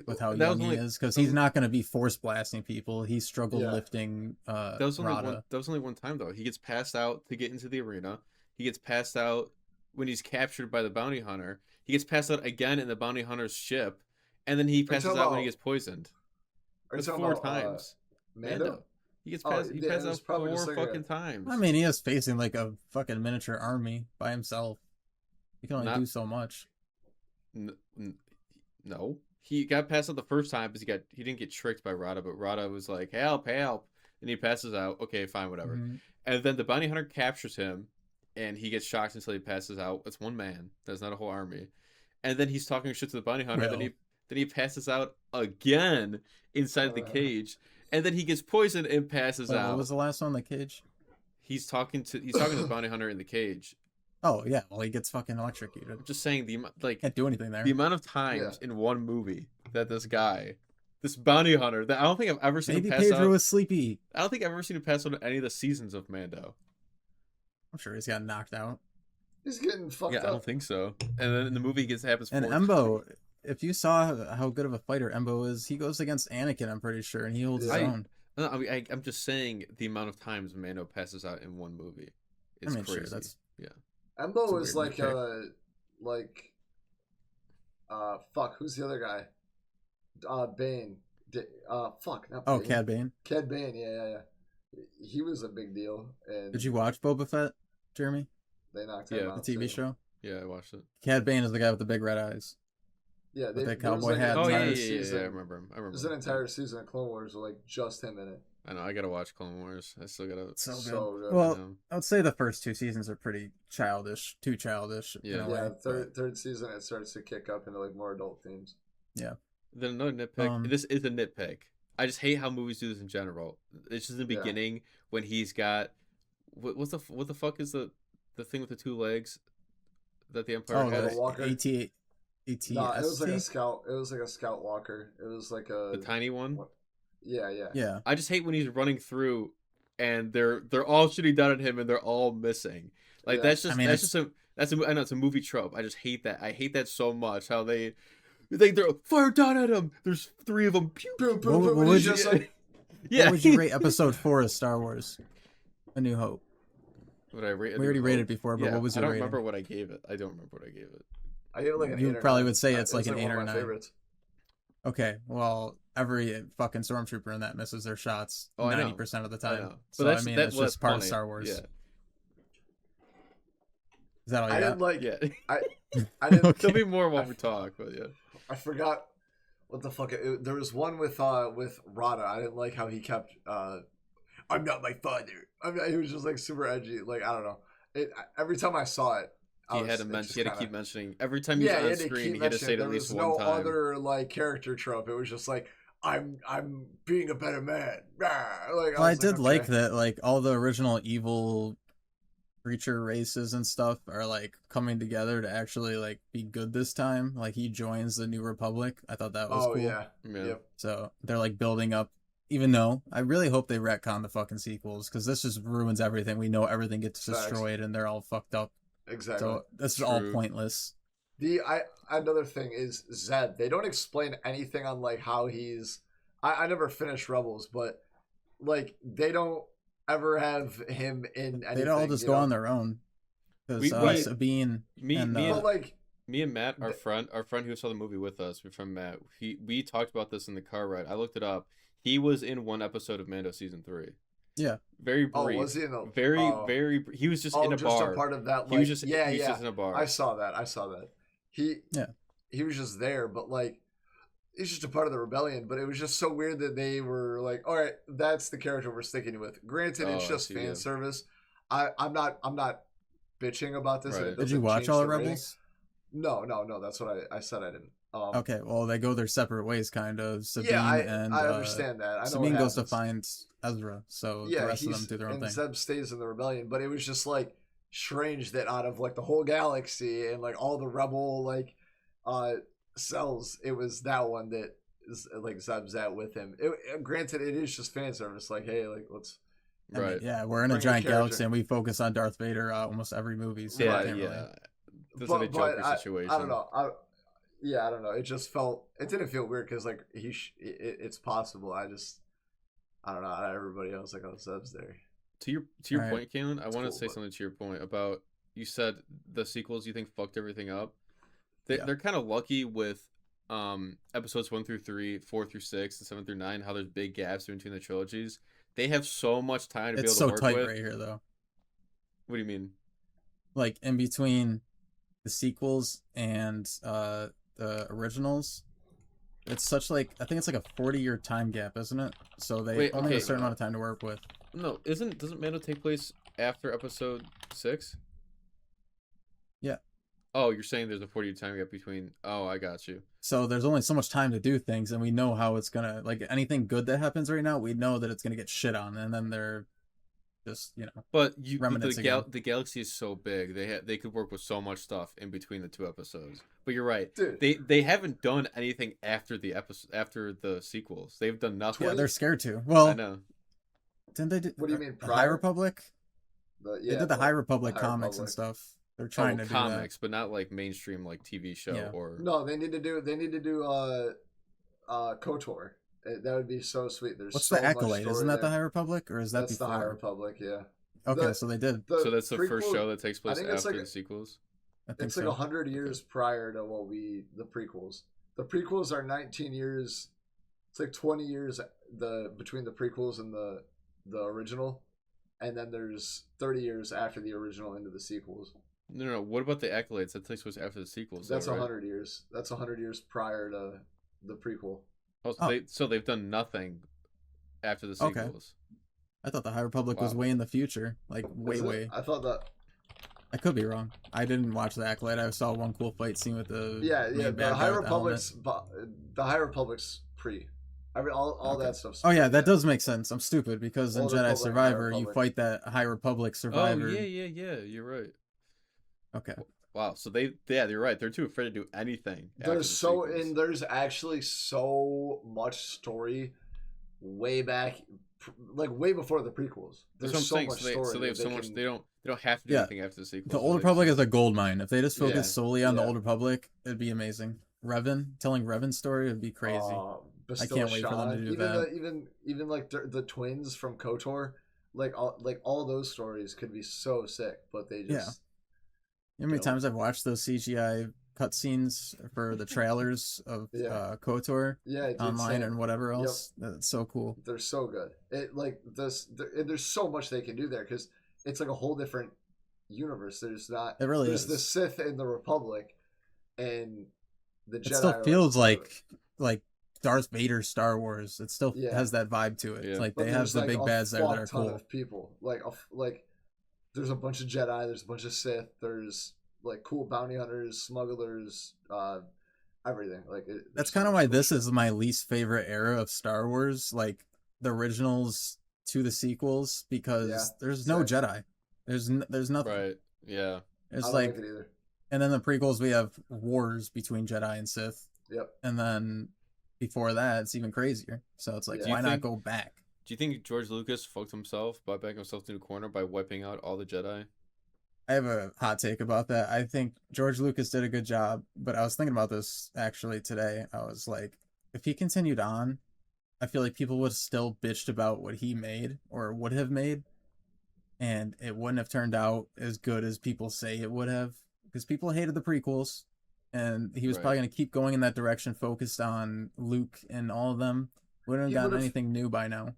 Speaker 1: with how
Speaker 2: That
Speaker 1: young
Speaker 2: was only-
Speaker 1: he is, because he's not going to be force blasting people. He struggled
Speaker 3: Yeah.
Speaker 1: lifting
Speaker 2: That was only
Speaker 1: Rada.
Speaker 2: one. That was only one time though. He gets passed out to get into the arena. He gets passed out when he's captured by the bounty hunter. He gets passed out again in the bounty hunter's ship, and then he passes
Speaker 3: talking
Speaker 2: out when he
Speaker 3: about-
Speaker 2: gets poisoned.
Speaker 3: Are you
Speaker 2: That's
Speaker 3: talking
Speaker 2: 4
Speaker 3: about
Speaker 2: times.
Speaker 3: Mando?
Speaker 2: He gets
Speaker 3: Oh,
Speaker 2: passed. He
Speaker 3: yeah,
Speaker 2: passes
Speaker 3: it was
Speaker 2: out
Speaker 3: probably
Speaker 2: 4
Speaker 3: just like
Speaker 2: fucking times.
Speaker 1: I mean, he is facing like a fucking miniature army by himself. He can only
Speaker 2: Not-
Speaker 1: do so much.
Speaker 2: No, he got passed out the first time because he didn't get tricked by Rada, but Rada was like, "Help, help," and he passes out. Okay, fine, whatever.
Speaker 1: Mhm.
Speaker 2: And then the bounty hunter captures him, and he gets shocked until he passes out. It's one man. That's not a whole army. And then he's talking shit to the bounty hunter.
Speaker 1: Well.
Speaker 2: Then he passes out again inside the cage, and then he gets poisoned and passes
Speaker 1: Wait,
Speaker 2: out.
Speaker 1: what was the last one? The cage?
Speaker 2: He's talking to the bounty hunter in the cage.
Speaker 1: Oh yeah, well he gets fucking electrocuted.
Speaker 2: I'm just saying the
Speaker 1: Can't do anything there.
Speaker 2: amount of times in one movie that this guy this bounty hunter that I don't think I've ever seen
Speaker 1: Maybe
Speaker 2: him pass
Speaker 1: Pedro
Speaker 2: out.
Speaker 1: was sleepy.
Speaker 2: I don't think I've ever seen him pass out in any of the seasons of Mando.
Speaker 1: I'm sure he's got knocked out.
Speaker 3: He's getting fucked
Speaker 2: Yeah,
Speaker 3: up.
Speaker 2: I don't think so. And then in the movie, it happens.
Speaker 1: And
Speaker 2: 4
Speaker 1: Embo, if you saw how good of a fighter Embo is, he goes against Anakin, I'm pretty sure, and he holds his
Speaker 3: Yeah.
Speaker 1: own.
Speaker 2: No, I mean, I'm just saying the amount of times Mando passes out in one movie. It's
Speaker 1: I mean,
Speaker 2: crazy.
Speaker 1: sure, that's
Speaker 2: Yeah.
Speaker 3: Embo
Speaker 1: It's
Speaker 3: is
Speaker 1: a weird
Speaker 3: fuck, who's the other guy? Bane. Fuck, not
Speaker 1: oh,
Speaker 3: Bane.
Speaker 1: Cad Bane.
Speaker 3: Cad Bane, yeah. He was a big deal, and
Speaker 1: Did you watch Boba Fett, Jeremy?
Speaker 3: they knocked
Speaker 2: Yeah.
Speaker 3: him
Speaker 1: The
Speaker 3: out
Speaker 1: TV
Speaker 3: too.
Speaker 1: show.
Speaker 2: Yeah, I watched it.
Speaker 1: Cad Bane is the guy with the big red eyes.
Speaker 3: Yeah,
Speaker 1: With
Speaker 3: they,
Speaker 1: that
Speaker 3: there was
Speaker 1: cowboy
Speaker 3: like
Speaker 1: hat.
Speaker 3: an
Speaker 2: Oh yeah,
Speaker 3: entire
Speaker 2: yeah,
Speaker 3: season.
Speaker 2: I remember him.
Speaker 3: There's an entire season of Clone Wars with like just him in it.
Speaker 2: I know. I gotta watch Clone Wars. I still gotta.
Speaker 1: So good.
Speaker 3: So good.
Speaker 1: Well,
Speaker 2: Um,
Speaker 1: I would say the first 2 seasons are pretty childish, too childish.
Speaker 2: Yeah.
Speaker 1: In a
Speaker 3: Yeah,
Speaker 1: way,
Speaker 3: third season it starts to kick up into like more adult themes.
Speaker 2: then another nitpick.
Speaker 1: Um,
Speaker 2: This is a nitpick. I just hate how movies do this in general. It's just in the
Speaker 3: Yeah.
Speaker 2: beginning when he's got what the fuck is the thing with the 2 legs that the Empire
Speaker 1: Oh,
Speaker 2: has?
Speaker 3: the Walker?
Speaker 1: AT-AT.
Speaker 3: No, it was like a scout. It was like a scout walker. It was like a
Speaker 2: The tiny one.
Speaker 3: what- Yeah.
Speaker 1: Yeah.
Speaker 2: I just hate when he's running through and they're all shooting down at him and they're all missing. Like
Speaker 3: Yeah.
Speaker 2: that's just
Speaker 1: I mean,
Speaker 2: I know it's a movie trope. I just hate that. I hate that so much. How they're fire down at him. There's 3 of them. Pew,
Speaker 3: Boom,
Speaker 1: What- what
Speaker 3: and
Speaker 1: would
Speaker 3: he's
Speaker 1: you-
Speaker 3: just like,
Speaker 2: yeah.
Speaker 1: What would you rate Episode 4 of Star Wars? A New Hope.
Speaker 2: What I rate?
Speaker 1: We already rated it before, but what was
Speaker 2: I
Speaker 1: your
Speaker 2: don't
Speaker 1: rating?
Speaker 2: remember what I gave it. I don't remember what I gave it.
Speaker 3: I gave it like an
Speaker 1: You
Speaker 3: 8 or
Speaker 1: probably
Speaker 3: 9.
Speaker 1: would say it's
Speaker 3: It
Speaker 1: like
Speaker 3: was
Speaker 1: an 8
Speaker 3: one
Speaker 1: or
Speaker 3: of my
Speaker 1: 9.
Speaker 3: favorites.
Speaker 1: Okay, well, every fucking stormtrooper in that misses their shots
Speaker 2: Oh, I know.
Speaker 1: 90% of the
Speaker 2: I
Speaker 1: time.
Speaker 2: know.
Speaker 1: So
Speaker 2: But
Speaker 1: I mean, it's
Speaker 2: well,
Speaker 1: just part of
Speaker 2: funny.
Speaker 1: Star Wars.
Speaker 2: Yeah.
Speaker 1: Is that all you
Speaker 3: I
Speaker 1: got?
Speaker 3: didn't like.
Speaker 2: Yeah.
Speaker 3: I didn't.
Speaker 1: Okay.
Speaker 2: There'll be more while we talk, but yeah.
Speaker 3: I forgot what the fuck. There was one with Rada. I didn't like how he kept. I'm not my father. He was just like super edgy. Like I don't know. Every time I saw it,
Speaker 2: He had to keep mentioning every time he's on screen. He had to say it at least one
Speaker 3: no
Speaker 2: time.
Speaker 3: other like character trope. It was just like I'm being a better man. Like
Speaker 1: Well, I
Speaker 3: was
Speaker 1: did like
Speaker 3: okay.
Speaker 1: that, like, all the original evil creature races and stuff are, like, coming together to actually, like, be good this time. Like, he joins the New Republic. I thought that was
Speaker 3: Oh
Speaker 1: cool.
Speaker 3: yeah.
Speaker 2: Yeah.
Speaker 3: Yep.
Speaker 1: So they're, like, building up. Even though I really hope they retcon the fucking sequels, because this just ruins everything. We know everything gets
Speaker 3: Facts.
Speaker 1: destroyed and they're all fucked up.
Speaker 3: Exactly.
Speaker 1: So this is all
Speaker 2: True.
Speaker 1: pointless.
Speaker 3: Another thing is Zed. They don't explain anything on like how he's. I never finished Rebels, but like they don't ever have him in anything.
Speaker 1: They'd all just
Speaker 3: you
Speaker 1: go
Speaker 3: know?
Speaker 1: on their own.
Speaker 2: We-
Speaker 1: Because
Speaker 2: we-
Speaker 1: Sabine
Speaker 2: Me,
Speaker 1: and
Speaker 2: me,
Speaker 3: But
Speaker 2: and,
Speaker 3: like
Speaker 2: me and Matt, our friend who saw the movie with us, we're from Matt. We talked about this in the car ride. I looked it up. He was in one episode of Mando season 3.
Speaker 1: Yeah.
Speaker 2: Very brief.
Speaker 3: was he in the
Speaker 2: very? He was just in a
Speaker 3: just
Speaker 2: bar.
Speaker 3: a part of that? Like,
Speaker 2: He was just
Speaker 3: yeah.
Speaker 2: just in a bar.
Speaker 3: I saw that. He was just there, but like he's just a part of the rebellion. But it was just so weird that they were like, all right, that's the character we're sticking with. Granted, it's
Speaker 2: Oh, I
Speaker 3: just
Speaker 2: see,
Speaker 3: fan
Speaker 2: yeah.
Speaker 3: service. I'm not bitching about this.
Speaker 2: Right.
Speaker 3: It
Speaker 1: Did you
Speaker 3: doesn't
Speaker 1: watch
Speaker 3: change
Speaker 1: all
Speaker 3: the
Speaker 1: the
Speaker 3: rating.
Speaker 1: Rebels?
Speaker 3: No. That's what I said. I didn't.
Speaker 1: Okay, well they go their separate ways, kind of. Sabine
Speaker 3: Yeah,
Speaker 1: and
Speaker 3: I understand that. I know
Speaker 1: Sabine
Speaker 3: what
Speaker 1: goes to
Speaker 3: happens.
Speaker 1: find Ezra, so
Speaker 3: Yeah,
Speaker 1: the rest of them
Speaker 3: he's-
Speaker 1: do their own
Speaker 3: and
Speaker 1: thing.
Speaker 3: Zeb stays in the rebellion, but it was just like strange that out of like the whole galaxy and like all the rebel like cells, it was that one that is like Zeb's at with him. Granted, it is just fan service. Like, hey, like let's.
Speaker 1: I mean,
Speaker 2: Right.
Speaker 1: yeah, we're in a
Speaker 3: Bring a
Speaker 1: giant
Speaker 3: character.
Speaker 1: galaxy and we focus on Darth Vader almost every movie. So I
Speaker 2: Yeah,
Speaker 1: can't
Speaker 2: yeah.
Speaker 1: really-
Speaker 2: This is a Joker situation.
Speaker 3: I don't know. I don't know. It just felt. It didn't feel weird because like it's possible. I don't know. Not everybody else like Zeb's there.
Speaker 2: To your
Speaker 1: Alright.
Speaker 2: point, Kalen, I
Speaker 3: It's
Speaker 2: want to
Speaker 3: cool,
Speaker 2: say
Speaker 3: but-
Speaker 2: something to your point about you said the sequels you think fucked everything up.
Speaker 1: Yeah.
Speaker 2: They're kind of lucky with episodes 1 through 3, 4 through 6, and 7 through 9. How there's big gaps between the trilogies. They have so much time to
Speaker 1: It's
Speaker 2: be
Speaker 1: so
Speaker 2: able to
Speaker 1: tight
Speaker 2: work with.
Speaker 1: right here, though.
Speaker 2: What do you mean?
Speaker 1: Like in between the sequels and the originals, it's such like I think it's like a 40-year time gap, isn't it? So they
Speaker 2: Wait,
Speaker 1: only have
Speaker 2: okay.
Speaker 1: a certain amount of time to work with.
Speaker 2: No, doesn't Mando take place after episode 6?
Speaker 1: Yeah.
Speaker 2: Oh, you're saying there's a 40-year time gap between. Oh, I got you.
Speaker 1: So there's only so much time to do things, and we know how it's gonna like anything good that happens right now. We know that it's gonna get shit on, and then they're just
Speaker 2: But
Speaker 1: remnants again.
Speaker 2: the galaxy is so big. They could work with so much stuff in between the 2 episodes. But you're right.
Speaker 3: Dude,
Speaker 2: They haven't done anything after the sequels. They've done nothing.
Speaker 1: Yeah, they're scared to.
Speaker 2: I
Speaker 1: Well,
Speaker 2: know.
Speaker 1: didn't they do?
Speaker 3: What do you mean,
Speaker 1: the High
Speaker 3: prior?
Speaker 1: Republic? They did the High Republic
Speaker 3: High
Speaker 1: comics and
Speaker 3: Republic.
Speaker 1: stuff. They're trying
Speaker 2: Oh,
Speaker 1: to do
Speaker 2: comics, but not like mainstream like TV show
Speaker 1: Yeah.
Speaker 2: or
Speaker 3: No, they need to do KOTOR. That would be so sweet. There's
Speaker 1: What's
Speaker 3: so
Speaker 1: the
Speaker 3: much
Speaker 1: Accolade?
Speaker 3: story
Speaker 1: Isn't that the
Speaker 3: there.
Speaker 1: High Republic, or is that
Speaker 3: That's
Speaker 1: before?
Speaker 3: the High Republic, yeah.
Speaker 1: Okay,
Speaker 3: The-
Speaker 1: so they did.
Speaker 2: so that's the first
Speaker 3: prequel-
Speaker 2: show that takes
Speaker 3: I
Speaker 2: place
Speaker 3: think it's
Speaker 2: after
Speaker 3: like
Speaker 2: the sequels.
Speaker 1: I think
Speaker 3: it's
Speaker 1: so.
Speaker 3: like 100 years prior to the prequels. The prequels are 19 years. It's like 20 years between the prequels and the original, and then there's 30 years after the original into the sequels.
Speaker 2: No. What about the Accolades? That takes place after the sequels.
Speaker 3: That's
Speaker 2: though, right?
Speaker 3: 100 years. That's 100 years prior to the prequel.
Speaker 2: Oh, so,
Speaker 1: Oh.
Speaker 2: they've done nothing after the
Speaker 1: Okay.
Speaker 2: sequels.
Speaker 1: I thought the High Republic was
Speaker 2: Wow.
Speaker 1: way in the future, like
Speaker 3: Is it?
Speaker 1: way.
Speaker 3: I thought that.
Speaker 1: I could be wrong. I didn't watch the Accolade. I saw one cool fight scene with the
Speaker 3: Yeah.
Speaker 1: main
Speaker 3: The
Speaker 1: bad
Speaker 3: High
Speaker 1: guy with the helmet.
Speaker 3: Republic's pre. I mean, all
Speaker 1: Okay.
Speaker 3: that stuff's.
Speaker 1: Oh yeah,
Speaker 3: pre,
Speaker 1: that does make sense. I'm stupid because in
Speaker 3: Old
Speaker 1: Jedi
Speaker 3: Republic,
Speaker 1: Survivor
Speaker 3: High
Speaker 1: you
Speaker 3: Republic.
Speaker 1: fight that High Republic Survivor.
Speaker 2: Oh yeah. You're right.
Speaker 1: Okay.
Speaker 2: Wow. So you're right. They're too afraid to do anything. after
Speaker 3: There's
Speaker 2: the
Speaker 3: so
Speaker 2: sequels.
Speaker 3: and there's actually so much story way back, like way before the prequels.
Speaker 2: That's
Speaker 3: There's
Speaker 2: what I'm
Speaker 3: so
Speaker 2: saying.
Speaker 3: much
Speaker 2: So
Speaker 3: story.
Speaker 2: they have
Speaker 3: that
Speaker 2: so much.
Speaker 3: can-
Speaker 2: They don't have to do
Speaker 1: Yeah.
Speaker 2: anything after the sequels.
Speaker 1: The
Speaker 2: so
Speaker 1: Old
Speaker 2: they
Speaker 1: Republic
Speaker 2: just-
Speaker 1: is a gold mine. If they just focus
Speaker 3: Yeah,
Speaker 1: solely on the
Speaker 3: yeah.
Speaker 1: Old Republic, it'd be amazing. Telling Revan's story would be crazy.
Speaker 3: Bastilla
Speaker 1: can't wait for them to
Speaker 3: Shan,
Speaker 1: do
Speaker 3: even
Speaker 1: that.
Speaker 3: even like the twins from KOTOR, like all those stories could be so sick, but they just
Speaker 1: You know how many
Speaker 3: Dope.
Speaker 1: times I've watched those CGI cutscenes for the trailers of
Speaker 3: Yeah.
Speaker 1: KOTOR
Speaker 3: yeah, it's
Speaker 1: online
Speaker 3: insane.
Speaker 1: and whatever else? That's so cool.
Speaker 3: They're so good. It like and there's so much they can do there because it's like a whole different universe. There's not.
Speaker 1: It really
Speaker 3: there's
Speaker 1: is.
Speaker 3: the Sith and the Republic, and the Jedi.
Speaker 1: It still
Speaker 3: are
Speaker 1: feels
Speaker 3: like
Speaker 1: like Darth Vader Star Wars. It still
Speaker 3: Yeah.
Speaker 1: has that vibe to it.
Speaker 2: Yeah.
Speaker 1: Like
Speaker 3: but
Speaker 1: they have
Speaker 3: there's,
Speaker 1: the
Speaker 3: like,
Speaker 1: big
Speaker 3: a
Speaker 1: bads there that
Speaker 3: fuck
Speaker 1: are
Speaker 3: ton
Speaker 1: cool.
Speaker 3: of people like there's a bunch of Jedi. There's a bunch of Sith. There's like cool bounty hunters, smugglers, everything. Like
Speaker 1: That's kind of why this is my least favorite era of Star Wars, like the originals to the sequels, because
Speaker 3: Yeah,
Speaker 1: there's no
Speaker 3: same.
Speaker 1: Jedi. There's nothing.
Speaker 2: Right. Yeah.
Speaker 1: It's
Speaker 3: I don't
Speaker 1: like,
Speaker 3: like it either.
Speaker 1: and then the prequels we have wars between Jedi and Sith,
Speaker 3: Yep.
Speaker 1: and then before that it's even crazier. So it's like,
Speaker 3: Yeah.
Speaker 2: Do you
Speaker 1: why not
Speaker 2: think-
Speaker 1: go back?
Speaker 2: Do you think George Lucas fucked himself by backing himself into a corner by wiping out all the Jedi?
Speaker 1: I have a hot take about that. I think George Lucas did a good job, but I was thinking about this actually today. I was like, if he continued on, I feel like people would have still bitched about what he made or would have made, and it wouldn't have turned out as good as people say it would have, because people hated the prequels, and he was
Speaker 2: Right.
Speaker 1: probably going to keep going in that direction, focused on Luke and all of them. Wouldn't
Speaker 3: He
Speaker 1: have gotten
Speaker 3: would've-
Speaker 1: anything new by now.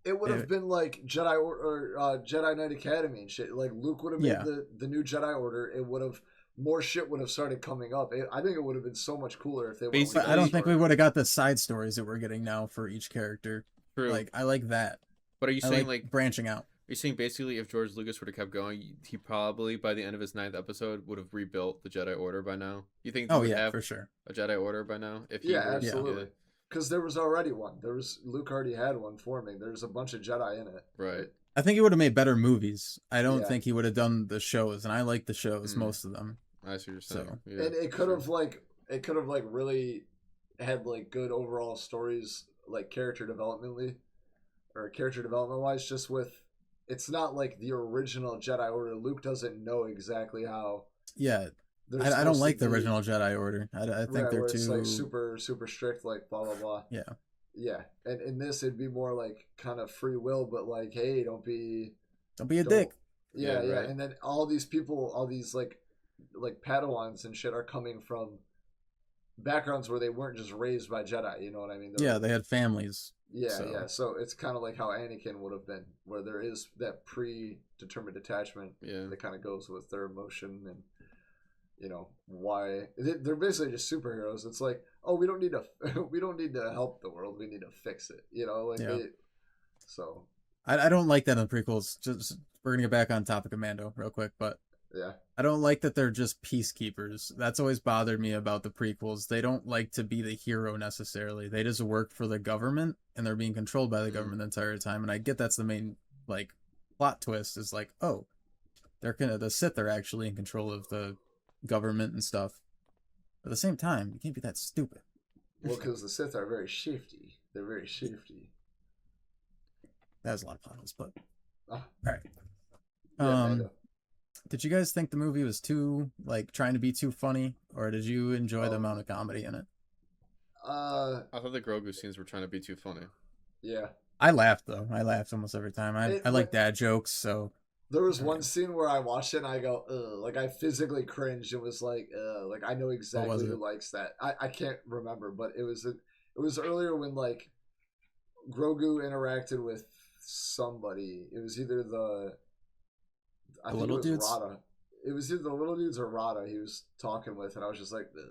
Speaker 3: It would have
Speaker 1: It-
Speaker 3: been like Jedi or Jedi Knight Academy and shit. Like Luke would have made
Speaker 1: Yeah.
Speaker 3: the new Jedi Order. It would have more shit would have started coming up. I think it would have been so much cooler if they. went with
Speaker 1: But
Speaker 2: Basically-
Speaker 1: I don't
Speaker 3: that
Speaker 1: think we
Speaker 3: story.
Speaker 1: would have got the side stories that we're getting now for each character.
Speaker 2: True.
Speaker 1: Like, I like that.
Speaker 2: But are you
Speaker 1: I
Speaker 2: saying
Speaker 1: like
Speaker 2: like
Speaker 1: branching out.
Speaker 2: Are you saying basically if George Lucas would have kept going, he probably by the end of his 9th episode would have rebuilt the Jedi Order by now? You think
Speaker 1: Oh
Speaker 2: we would
Speaker 1: yeah,
Speaker 2: have
Speaker 1: for sure.
Speaker 2: a Jedi Order by now? If he
Speaker 3: Yeah,
Speaker 2: were-
Speaker 3: absolutely. Because there was already one. Luke already had one forming. There's a bunch of Jedi in it.
Speaker 2: Right.
Speaker 1: I think he would have made better movies. I don't
Speaker 3: Yeah.
Speaker 1: think he would have done the shows, and I like the shows,
Speaker 2: Mm.
Speaker 1: most of them.
Speaker 2: I see what you're saying.
Speaker 1: So-
Speaker 2: Yeah,
Speaker 3: And it
Speaker 2: for
Speaker 3: could
Speaker 2: sure.
Speaker 3: have really had like good overall stories, like character development wise, just with. It's not like the original Jedi Order. Luke doesn't know exactly how.
Speaker 1: Yeah,
Speaker 3: they're
Speaker 1: I don't
Speaker 3: supposed
Speaker 1: like
Speaker 3: to
Speaker 1: the
Speaker 3: be.
Speaker 1: original Jedi Order. I think
Speaker 3: Right,
Speaker 1: they're
Speaker 3: where
Speaker 1: too.
Speaker 3: it's like super strict, like blah blah blah.
Speaker 1: Yeah,
Speaker 3: Yeah, and in this it'd be more like kind of free will, but like, hey, don't be
Speaker 1: don't be a
Speaker 3: don't-
Speaker 1: dick.
Speaker 3: Yeah,
Speaker 2: Yeah,
Speaker 3: yeah,
Speaker 2: right.
Speaker 3: and then all these people, all these like Padawans and shit are coming from backgrounds where they weren't just raised by Jedi. You know what I mean?
Speaker 1: Yeah, they had families.
Speaker 3: yeah,
Speaker 1: so-
Speaker 3: yeah. So it's kind of like how Anakin would have been, where there is that predetermined attachment
Speaker 2: Yeah.
Speaker 3: that kind of goes with their emotion and why they're basically just superheroes. It's like, oh, we don't need to help the world, we need to fix it. Like
Speaker 1: Yeah.
Speaker 3: so
Speaker 1: I don't like that in the prequels. Just we're gonna get back on topic of Mando real quick, but
Speaker 3: yeah,
Speaker 1: I don't like that they're just peacekeepers. That's always bothered me about the prequels. They don't like to be the hero necessarily. They just work for the government, and they're being controlled by the
Speaker 2: Mhm.
Speaker 1: government the entire time. And I get that's the main like plot twist is like, oh, the Sith are actually in control of the government and stuff. But at the same time, you can't be that stupid.
Speaker 3: Well, because the Sith are very shifty. They're very shifty.
Speaker 1: That was a lot of plot twists, but
Speaker 3: Ah.
Speaker 1: all right.
Speaker 3: Yeah, Mando.
Speaker 1: Did you guys think the movie was too like trying to be too funny, or did you enjoy the amount of comedy in it?
Speaker 2: I thought the Grogu scenes were trying to be too funny.
Speaker 3: Yeah.
Speaker 1: I laughed though. I laughed almost every time. I like dad jokes, so
Speaker 3: There was one scene where I watched it and I go, ugh, like I physically cringed and was like I know exactly who likes that. I can't remember, but it was earlier when like Grogu interacted with somebody. It was either the
Speaker 1: little dudes.
Speaker 3: Rada. It was either the little dudes or Rada he was talking with, and I was just like, ugh.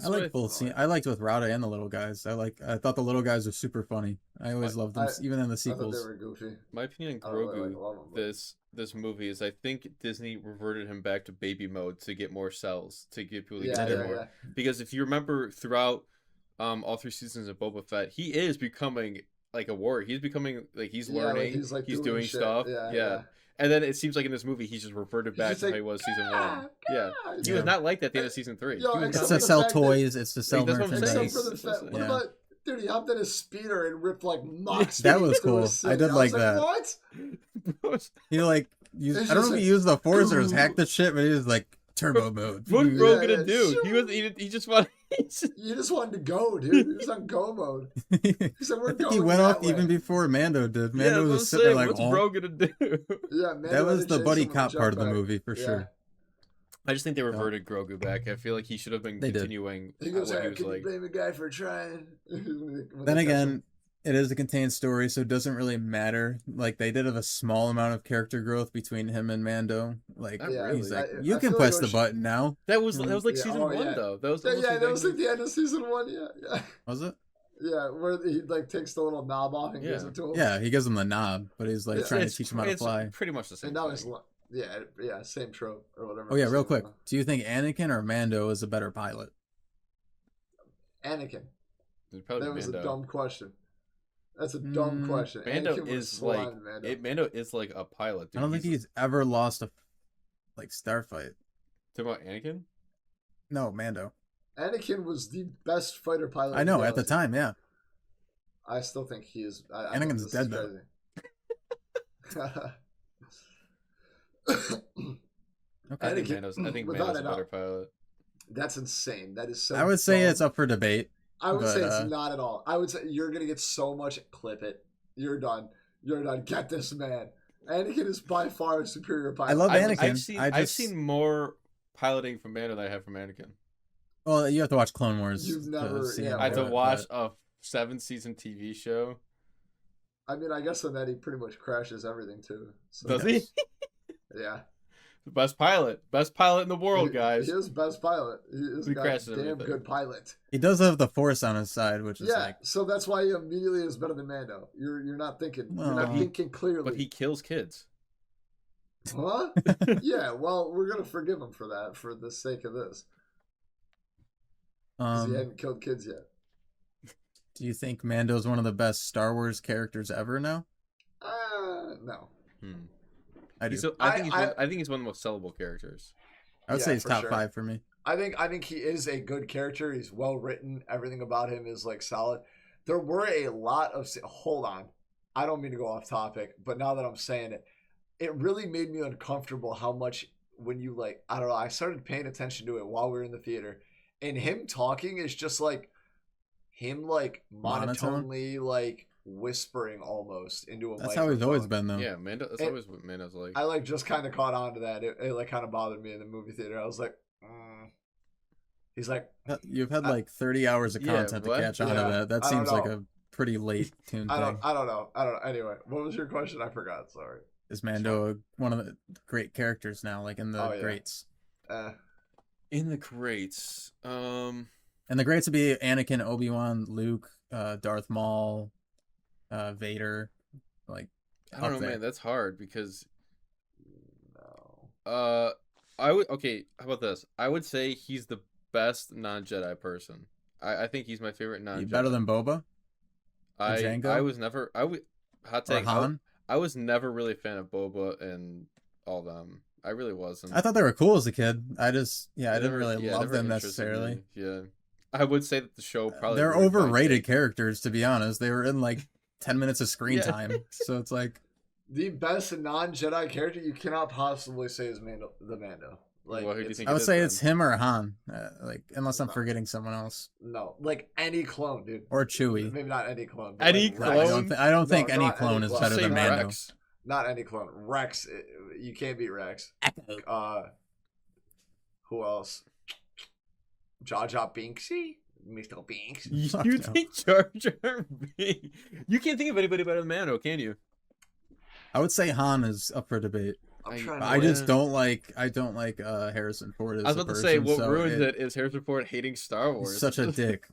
Speaker 1: I like both scenes. I liked with Rada and the little guys. I thought the little guys were super funny. I always loved them, even in the sequels.
Speaker 3: I thought they were goofy.
Speaker 2: My opinion on Grogu, this movie is I think Disney reverted him back to baby mode to get more cells, to get people to get more. Yeah. Because if you remember throughout all 3 seasons of Boba Fett, he is becoming like a warrior. He's becoming like he's learning. Like, he's doing stuff. Yeah. And then it seems like in this movie, he's just reverted back to how he was season 1. Yeah. He was not like that at the end of season 3.
Speaker 1: It's to sell toys. It's to sell merchandise.
Speaker 3: What about, dude, he hopped in his speeder and ripped like Mach speed.
Speaker 1: That was cool. I did like that.
Speaker 3: What?
Speaker 1: He like used, I don't know if he used the Force or just hacked the shit, but he was like turbo mode.
Speaker 2: What Grogu gonna do? He just wanted.
Speaker 3: You just wanted to go, dude. He was on go mode. He said, "We're going."
Speaker 1: He went off even before Mando did. Mando was sitting there like,
Speaker 2: "What's Bro gonna do?"
Speaker 3: Yeah, Mando
Speaker 1: that was the buddy cop part of the movie for sure.
Speaker 2: I just think they reverted Grogu back. I feel like he should have been continuing.
Speaker 3: He goes, "Can you blame a guy for trying?"
Speaker 1: Then again, it is a contained story, so it doesn't really matter. Like they did have a small amount of character growth between him and Mando. Like he's like, you can press the button now.
Speaker 2: That was like season 1 though. That was
Speaker 3: that was like the end of season 1. Yeah.
Speaker 1: Was it?
Speaker 3: Yeah, where he like takes the little knob off and gives it to him.
Speaker 1: Yeah, he gives him the knob, but he's like trying to teach him how to fly.
Speaker 2: Pretty much the same.
Speaker 3: And that was same trope or whatever.
Speaker 1: Oh yeah, real quick. Do you think Anakin or Mando is a better pilot?
Speaker 3: Anakin. That was a dumb question. That's a dumb question.
Speaker 2: Mando is like a pilot. Dude.
Speaker 1: I don't think he's ever lost a starfight.
Speaker 2: Talking about Anakin?
Speaker 1: No, Mando.
Speaker 3: Anakin was the best fighter pilot.
Speaker 1: I know at the time, yeah.
Speaker 3: I still think he is.
Speaker 1: Anakin's dead though.
Speaker 2: Okay. I think Mando's a better pilot.
Speaker 3: That's insane. That is so.
Speaker 1: I would say it's up for debate.
Speaker 3: I would say it's not at all. I would say you're gonna get so much. Clip it. You're done. You're done. Get this man. Anakin is by far a superior pilot.
Speaker 1: I love Anakin.
Speaker 2: I've seen more piloting from Mando than I have from Anakin.
Speaker 1: Well, you have to watch Clone Wars.
Speaker 3: You've never.
Speaker 2: I have to watch a 7-season TV show.
Speaker 3: I mean, I guess on that he pretty much crashes everything too. So.
Speaker 2: Does he?
Speaker 3: Yeah.
Speaker 2: The best pilot in the world, guys.
Speaker 3: He is best pilot. He is a damn good pilot.
Speaker 1: He does have the Force on his side, which is
Speaker 3: so that's why he immediately is better than Mando. You're not thinking. You're not thinking clearly.
Speaker 2: But he kills kids.
Speaker 3: Huh? Yeah. Well, we're gonna forgive him for that for the sake of this. Because he hadn't killed kids yet.
Speaker 1: Do you think Mando's one of the best Star Wars characters ever now?
Speaker 3: No.
Speaker 1: I do.
Speaker 2: I think he's one of the most sellable characters.
Speaker 1: I would say he's top 5 for me.
Speaker 3: I think he is a good character. He's well written. Everything about him is like solid. There were a lot of. Hold on, I don't mean to go off topic, but now that I'm saying it, it really made me uncomfortable how much when you I don't know. I started paying attention to it while we were in the theater, and him talking is just like him monotonely whispering almost into a
Speaker 1: That's how he's always been though.
Speaker 2: Yeah, Mando. That's always what Mando's like.
Speaker 3: I just kind of caught on to that. It kind of bothered me in the movie theater. I was like, he's like,
Speaker 1: you've had 30 hours of content to catch on to that. That seems like a pretty late tune thing.
Speaker 3: I don't know. Anyway, what was your question? I forgot. Sorry.
Speaker 1: Is Mando one of the great characters now, in the greats?
Speaker 2: In the greats,
Speaker 1: and the greats would be Anakin, Obi-Wan, Luke, Darth Maul. Vader,
Speaker 2: I don't know, man. That's hard because
Speaker 3: no.
Speaker 2: I would how about this? I would say he's the best non-Jedi person. I think he's my favorite non-Jedi.
Speaker 1: Better than Boba?
Speaker 2: I was never. I would hot take.
Speaker 1: Han?
Speaker 2: I was never really a fan of Boba and all them. I really wasn't.
Speaker 1: I thought they were cool as a kid. I didn't really love
Speaker 2: never
Speaker 1: them
Speaker 2: interested
Speaker 1: necessarily.
Speaker 2: me. Yeah, I would say that the show probably
Speaker 1: They're
Speaker 2: ruined my
Speaker 1: overrated
Speaker 2: take.
Speaker 1: characters, to be honest. They were in like 10 minutes of screen
Speaker 2: Yeah.
Speaker 1: time, so it's like
Speaker 3: The best non-Jedi character you cannot possibly say is the Mando. Like,
Speaker 2: Well, who do you
Speaker 3: it's,
Speaker 2: think
Speaker 1: I would
Speaker 2: it is,
Speaker 1: say
Speaker 2: then?
Speaker 1: it's him or Han, like unless I'm
Speaker 3: No.
Speaker 1: forgetting someone else
Speaker 3: no, like any clone, dude.
Speaker 1: or Chewie.
Speaker 3: Maybe not any clone. But
Speaker 2: Any
Speaker 3: like
Speaker 1: I
Speaker 3: Rex.
Speaker 2: clone?
Speaker 1: don't think
Speaker 3: No,
Speaker 1: any
Speaker 3: not
Speaker 1: clone
Speaker 3: any
Speaker 1: is
Speaker 3: clone.
Speaker 1: better
Speaker 2: Say
Speaker 1: than Mando.
Speaker 2: Rex.
Speaker 3: Not any clone. Rex. You can't beat Rex. Who else? Jar Jar Binksy? Mr. Binks?
Speaker 2: You
Speaker 1: Fuck no.
Speaker 2: think Jar Jar Binks? You can't think of anybody better than Mando, can you?
Speaker 1: I would say Han is up for debate.
Speaker 3: I'm trying to
Speaker 1: I just
Speaker 2: Yeah.
Speaker 1: don't like Harrison Ford as
Speaker 2: I was
Speaker 1: a
Speaker 2: about to
Speaker 1: person,
Speaker 2: say what
Speaker 1: so
Speaker 2: ruins it is Harrison Ford hating Star Wars.
Speaker 1: He's such a dick.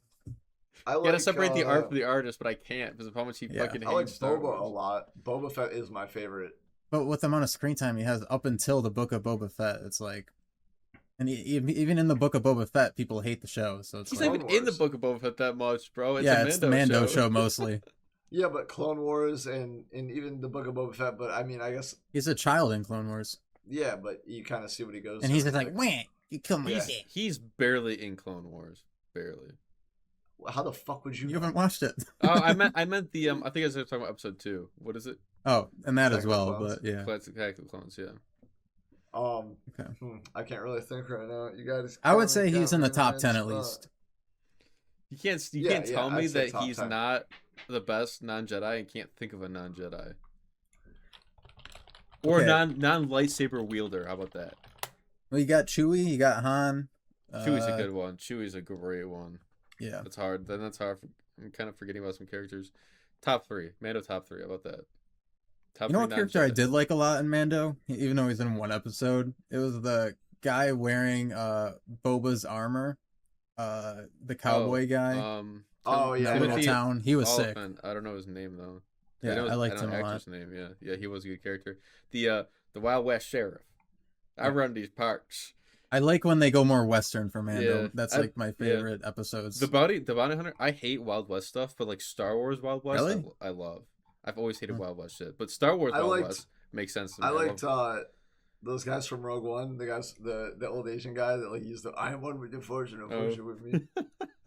Speaker 3: I
Speaker 2: You gotta
Speaker 3: like,
Speaker 2: separate the art from the artist, but I can't because of how much he
Speaker 1: Yeah.
Speaker 2: fucking
Speaker 3: I like
Speaker 2: hates Star
Speaker 3: Boba
Speaker 2: Wars.
Speaker 3: a lot. Boba Fett is my favorite.
Speaker 1: But with the amount of screen time he has up until the Book of Boba Fett, it's like, and even in the Book of Boba Fett, people hate the show. So it's
Speaker 2: He's
Speaker 1: like,
Speaker 2: not even in the Book of Boba Fett that much, bro. It's
Speaker 1: yeah,
Speaker 2: a
Speaker 1: it's the Mando show
Speaker 2: show.
Speaker 1: mostly.
Speaker 3: Yeah, but Clone Wars and even the Book of Boba Fett. But I mean, I guess
Speaker 1: He's a child in Clone Wars,
Speaker 3: yeah. But you kind of see what he goes.
Speaker 1: and
Speaker 3: through.
Speaker 1: he's just like, "Wah, you killed my
Speaker 3: Yeah.
Speaker 1: dad."
Speaker 2: He's barely in Clone Wars, barely.
Speaker 3: How the fuck would you?
Speaker 1: You haven't watched it.
Speaker 2: Oh, I meant the I think I was talking about episode 2. What is it?
Speaker 1: Oh, and that as
Speaker 3: Attack of
Speaker 1: well,
Speaker 3: the Clones.
Speaker 1: but yeah.
Speaker 2: Classic Attack of the Clones, yeah.
Speaker 1: Okay.
Speaker 3: I can't really think right now. You guys.
Speaker 1: I would say
Speaker 3: kinda
Speaker 1: he's
Speaker 3: got
Speaker 1: in the
Speaker 3: me
Speaker 1: top
Speaker 3: a
Speaker 1: 10 at
Speaker 3: spot.
Speaker 1: least.
Speaker 2: You can't
Speaker 3: Yeah,
Speaker 2: tell
Speaker 3: yeah,
Speaker 2: me
Speaker 3: I'd say
Speaker 2: that
Speaker 3: top
Speaker 2: he's
Speaker 3: 10.
Speaker 2: not the best non-Jedi and can't think of a non-Jedi. Or
Speaker 1: Okay.
Speaker 2: non lightsaber wielder. How about that?
Speaker 1: Well, you got Chewie, you got Han.
Speaker 2: Chewie's a good one. Chewie's a great one.
Speaker 1: Yeah.
Speaker 2: That's hard. Then that's hard. I'm kind of forgetting about some characters. Top 3. Mando top 3. How about that? Top
Speaker 1: You know
Speaker 2: 3
Speaker 1: what character I
Speaker 2: non-Jedi.
Speaker 1: did like a lot in Mando, even though he's in one episode? It was the guy wearing Boba's armor, the cowboy guy,
Speaker 3: Oh,
Speaker 1: in
Speaker 3: yeah,
Speaker 1: that little
Speaker 2: Timothy
Speaker 1: town. He was sick.
Speaker 2: Oliphant. I don't know his name though.
Speaker 1: Yeah,
Speaker 2: know
Speaker 1: I liked
Speaker 2: know
Speaker 1: him
Speaker 2: the
Speaker 1: a lot.
Speaker 2: actor's name. Yeah, he was a good character. The Wild West Sheriff. I
Speaker 1: Yeah.
Speaker 2: run these parks.
Speaker 1: I like when they go more Western for Mando.
Speaker 2: Yeah,
Speaker 1: That's
Speaker 2: I-
Speaker 1: like my favorite episodes.
Speaker 2: The bounty hunter. I hate Wild West stuff, but like Star Wars Wild West,
Speaker 1: Really?
Speaker 2: I love. I've always hated
Speaker 1: Hmm.
Speaker 2: Wild West shit, but Star Wars
Speaker 3: I
Speaker 2: Wild
Speaker 3: liked-
Speaker 2: West makes sense to me.
Speaker 3: I
Speaker 2: love-
Speaker 3: liked those guys from Rogue One. The guys, the old Asian guy that like used the "I am one with the Force and Fortune with me."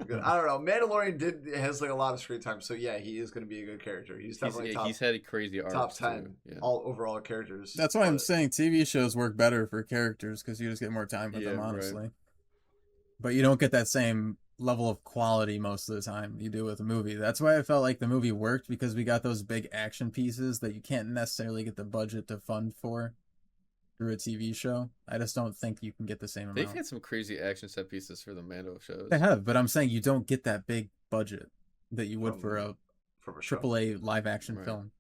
Speaker 3: Good. I don't know. Mandalorian has like a lot of screen time, so yeah, he is going to be a good character. He's definitely
Speaker 2: he's had a crazy arc.
Speaker 3: top 10
Speaker 2: Yeah.
Speaker 3: all overall characters.
Speaker 1: That's why I'm
Speaker 3: but-
Speaker 1: saying TV shows work better for characters because you just get more time with
Speaker 2: Yeah,
Speaker 1: them,
Speaker 2: right.
Speaker 1: honestly. But you don't get that same level of quality most of the time you do with a movie. That's why I felt like the movie worked, because we got those big action pieces that you can't necessarily get the budget to fund for through a TV show. I just don't think you can get the same
Speaker 2: They've
Speaker 1: amount.
Speaker 2: had some crazy action set pieces for the Mando shows.
Speaker 1: They have, but I'm saying you don't get that big budget that you would for a
Speaker 3: from a show.
Speaker 1: AAA live action
Speaker 2: Right.
Speaker 1: film.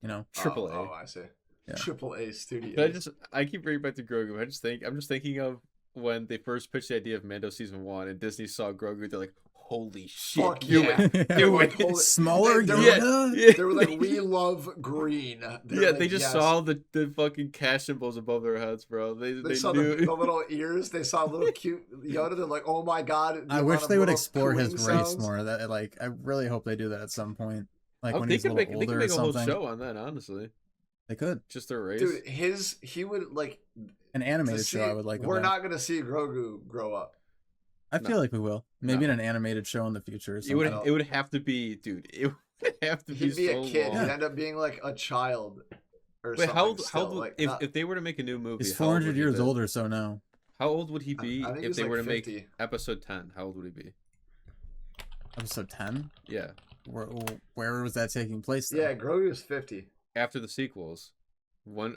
Speaker 1: You know?
Speaker 2: Triple A.
Speaker 3: Oh, I see.
Speaker 1: Yeah.
Speaker 3: Triple A studio.
Speaker 2: But I keep bringing back to Grogu. I'm just thinking of when they first pitched the idea of Mando season 1 and Disney saw Grogu. They're like, "Holy shit,
Speaker 3: Fuck
Speaker 2: do
Speaker 3: yeah.
Speaker 2: it,
Speaker 3: They
Speaker 2: do
Speaker 3: were
Speaker 2: it!"
Speaker 3: like, holy-
Speaker 1: Smaller
Speaker 3: they were
Speaker 1: Yoda?
Speaker 2: yeah,
Speaker 3: They were like, "We love green." They're
Speaker 2: yeah.
Speaker 3: like,
Speaker 2: They just
Speaker 3: "Yes."
Speaker 2: saw the fucking cash symbols above their heads, bro.
Speaker 3: They saw
Speaker 2: knew.
Speaker 3: the little ears. They saw little cute Yoda. They're like, "Oh my god!"
Speaker 1: I
Speaker 3: the
Speaker 1: wish
Speaker 3: amount of
Speaker 1: they would
Speaker 3: little
Speaker 1: explore his
Speaker 3: cooing
Speaker 1: race
Speaker 3: sounds.
Speaker 1: more. That like, I really hope they do that at some point. Like
Speaker 2: Oh,
Speaker 1: when
Speaker 2: they
Speaker 1: he's a
Speaker 2: could
Speaker 1: little
Speaker 2: make they could
Speaker 1: older or
Speaker 2: make a whole
Speaker 1: something.
Speaker 2: show on that. Honestly,
Speaker 1: They could.
Speaker 2: just their race.
Speaker 3: Dude, he would like
Speaker 1: An
Speaker 3: to
Speaker 1: animated
Speaker 3: see.
Speaker 1: show I would like.
Speaker 3: We're
Speaker 1: of that.
Speaker 3: not gonna see Grogu grow up.
Speaker 1: I feel
Speaker 2: No.
Speaker 1: like we will. Maybe
Speaker 2: No.
Speaker 1: in an animated show in the future or
Speaker 2: it
Speaker 1: something.
Speaker 2: would
Speaker 3: No.
Speaker 2: it would have to be, dude. It would have to be
Speaker 3: He'd be
Speaker 2: so
Speaker 3: a kid.
Speaker 2: long.
Speaker 3: He'd end up being like a child or
Speaker 2: Wait,
Speaker 3: something.
Speaker 2: how old?
Speaker 3: still.
Speaker 2: How old?
Speaker 3: Like,
Speaker 2: If
Speaker 3: not-
Speaker 2: if they were to make a new movie,
Speaker 1: He's
Speaker 2: how old would
Speaker 1: 400
Speaker 2: he
Speaker 1: years
Speaker 2: be?
Speaker 1: old or so now.
Speaker 2: How old would he be
Speaker 3: I think
Speaker 2: if
Speaker 3: he's
Speaker 2: they
Speaker 3: like
Speaker 2: were to
Speaker 3: 50.
Speaker 2: make episode 10? How old would he be?
Speaker 1: Episode 10?
Speaker 2: Yeah,
Speaker 1: Where was that taking place? Though?
Speaker 3: yeah, Grogu's 50.
Speaker 2: after the sequels.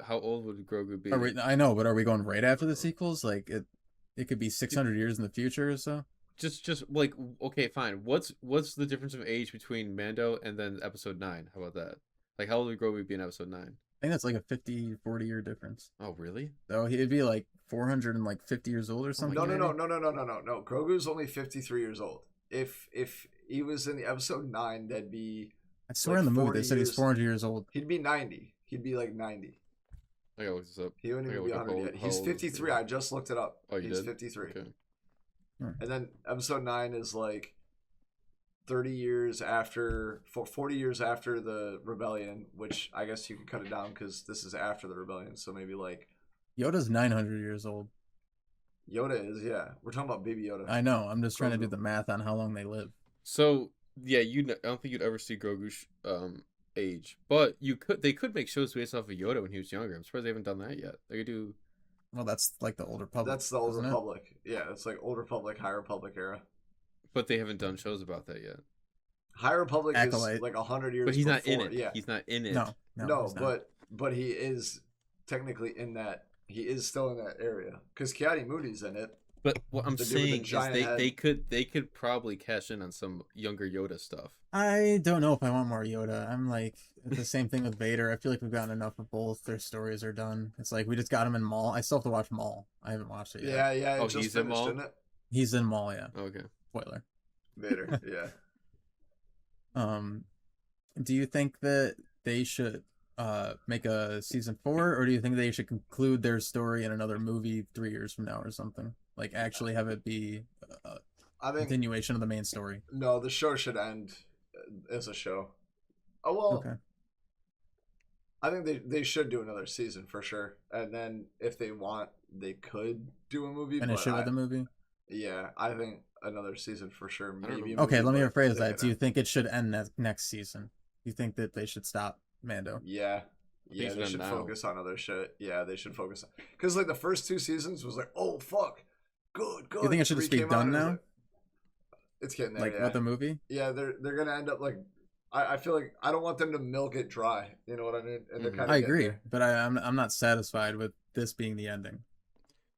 Speaker 2: How old would Grogu be?
Speaker 1: I know, but are we going right after the sequels? Like it could be 600 years in the future or so.
Speaker 2: Just like, okay, fine. What's the difference of age between Mando and then episode 9? How about that? Like, how old would Grogu be in episode 9?
Speaker 1: I think that's like a 40 year difference.
Speaker 2: Oh, really?
Speaker 1: So he'd be like 450 years old or something.
Speaker 3: No,
Speaker 1: maybe?
Speaker 3: no. Grogu's only 53 years old. If he was in the episode 9, that'd be
Speaker 1: I swear
Speaker 3: like
Speaker 1: in the movie
Speaker 3: 40
Speaker 1: they said he's
Speaker 3: years.
Speaker 1: 400 years old.
Speaker 3: he'd be 90. He'd be like 90.
Speaker 2: I gotta look this up.
Speaker 3: He wouldn't
Speaker 2: I
Speaker 3: even
Speaker 2: gotta
Speaker 3: be
Speaker 2: look up
Speaker 3: 100
Speaker 2: how
Speaker 3: yet.
Speaker 2: old-
Speaker 3: He's
Speaker 2: how old is
Speaker 3: 53.
Speaker 2: he?
Speaker 3: I just looked it up.
Speaker 2: Oh, you
Speaker 3: He's
Speaker 2: did?
Speaker 3: 53.
Speaker 2: Okay.
Speaker 3: And then episode 9 is like 30 years after, 40 years after the rebellion, which I guess you can cut it down because this is after the rebellion. So maybe like
Speaker 1: Yoda's 900 years old.
Speaker 3: Yoda is, yeah. We're talking about Baby Yoda.
Speaker 1: I know. I'm just trying to do
Speaker 3: Grogu.
Speaker 1: the math on how long they live.
Speaker 2: So yeah, I don't think you'd ever see Grogu's age, but they could make shows based off of Yoda when he was younger. I'm surprised they haven't done that yet. They could do.
Speaker 1: Well, that's like the Old Republic.
Speaker 3: That's the Old
Speaker 1: isn't it?
Speaker 3: Republic. Yeah, it's like Old Republic, High Republic era.
Speaker 2: But they haven't done shows about that yet.
Speaker 3: High Republic
Speaker 1: Acolyte.
Speaker 3: is like 100 years.
Speaker 2: But he's not
Speaker 3: before.
Speaker 2: in it.
Speaker 3: Yeah,
Speaker 2: He's not in it.
Speaker 1: No,
Speaker 3: no,
Speaker 1: he's not.
Speaker 3: but he is technically in that. He is still in that area because Kiadi Moody's in it.
Speaker 2: But what I'm
Speaker 3: The dude with the
Speaker 2: saying is
Speaker 3: giant head.
Speaker 2: they could probably cash in on some younger Yoda stuff.
Speaker 1: I don't know if I want more Yoda. I'm like the same thing with Vader. I feel like we've gotten enough of both. Their stories are done. It's like we just got him in Maul. I still have to watch Maul. I haven't watched it yet.
Speaker 3: Yeah, yeah. It
Speaker 2: Oh,
Speaker 3: just
Speaker 2: he's in
Speaker 3: finished,
Speaker 2: Maul?
Speaker 3: isn't it?
Speaker 1: He's in Maul. Yeah.
Speaker 2: Okay.
Speaker 1: Spoiler.
Speaker 3: Vader. Yeah.
Speaker 1: Do you think that they should make a season 4, or do you think they should conclude their story in another movie 3 years from now or something? Like actually have it be a
Speaker 3: I think
Speaker 1: continuation of the main story.
Speaker 3: no. The show should end as a show. Oh well.
Speaker 1: Okay.
Speaker 3: I think they should do another season for sure, and then if they want, they could do a movie.
Speaker 1: Finish
Speaker 3: but
Speaker 1: it with the movie.
Speaker 3: Yeah, I think another season for sure.
Speaker 2: I don't
Speaker 3: Maybe.
Speaker 2: know.
Speaker 3: a
Speaker 1: Okay,
Speaker 3: movie,
Speaker 1: let me
Speaker 3: but
Speaker 1: rephrase
Speaker 3: they
Speaker 1: that.
Speaker 3: could
Speaker 1: Do you
Speaker 3: end.
Speaker 1: think it should end next season? You think that they should stop Mando?
Speaker 3: Yeah. Yeah,
Speaker 2: should
Speaker 3: they
Speaker 2: end
Speaker 3: should
Speaker 2: now.
Speaker 3: focus on other shit. Yeah, they should focus on because like the first 2 seasons was like, oh fuck, good.
Speaker 1: You think it should
Speaker 3: 3
Speaker 1: just be
Speaker 3: came out
Speaker 1: done
Speaker 3: and it was
Speaker 1: now?
Speaker 3: like- it's getting there.
Speaker 1: Like
Speaker 3: yeah.
Speaker 1: with the movie?
Speaker 3: Yeah, they're gonna end up like I feel like I don't want them to milk it dry. You know what I mean? And they're
Speaker 2: Mhm.
Speaker 3: kind of
Speaker 1: I agree, but I'm not satisfied with this being the ending.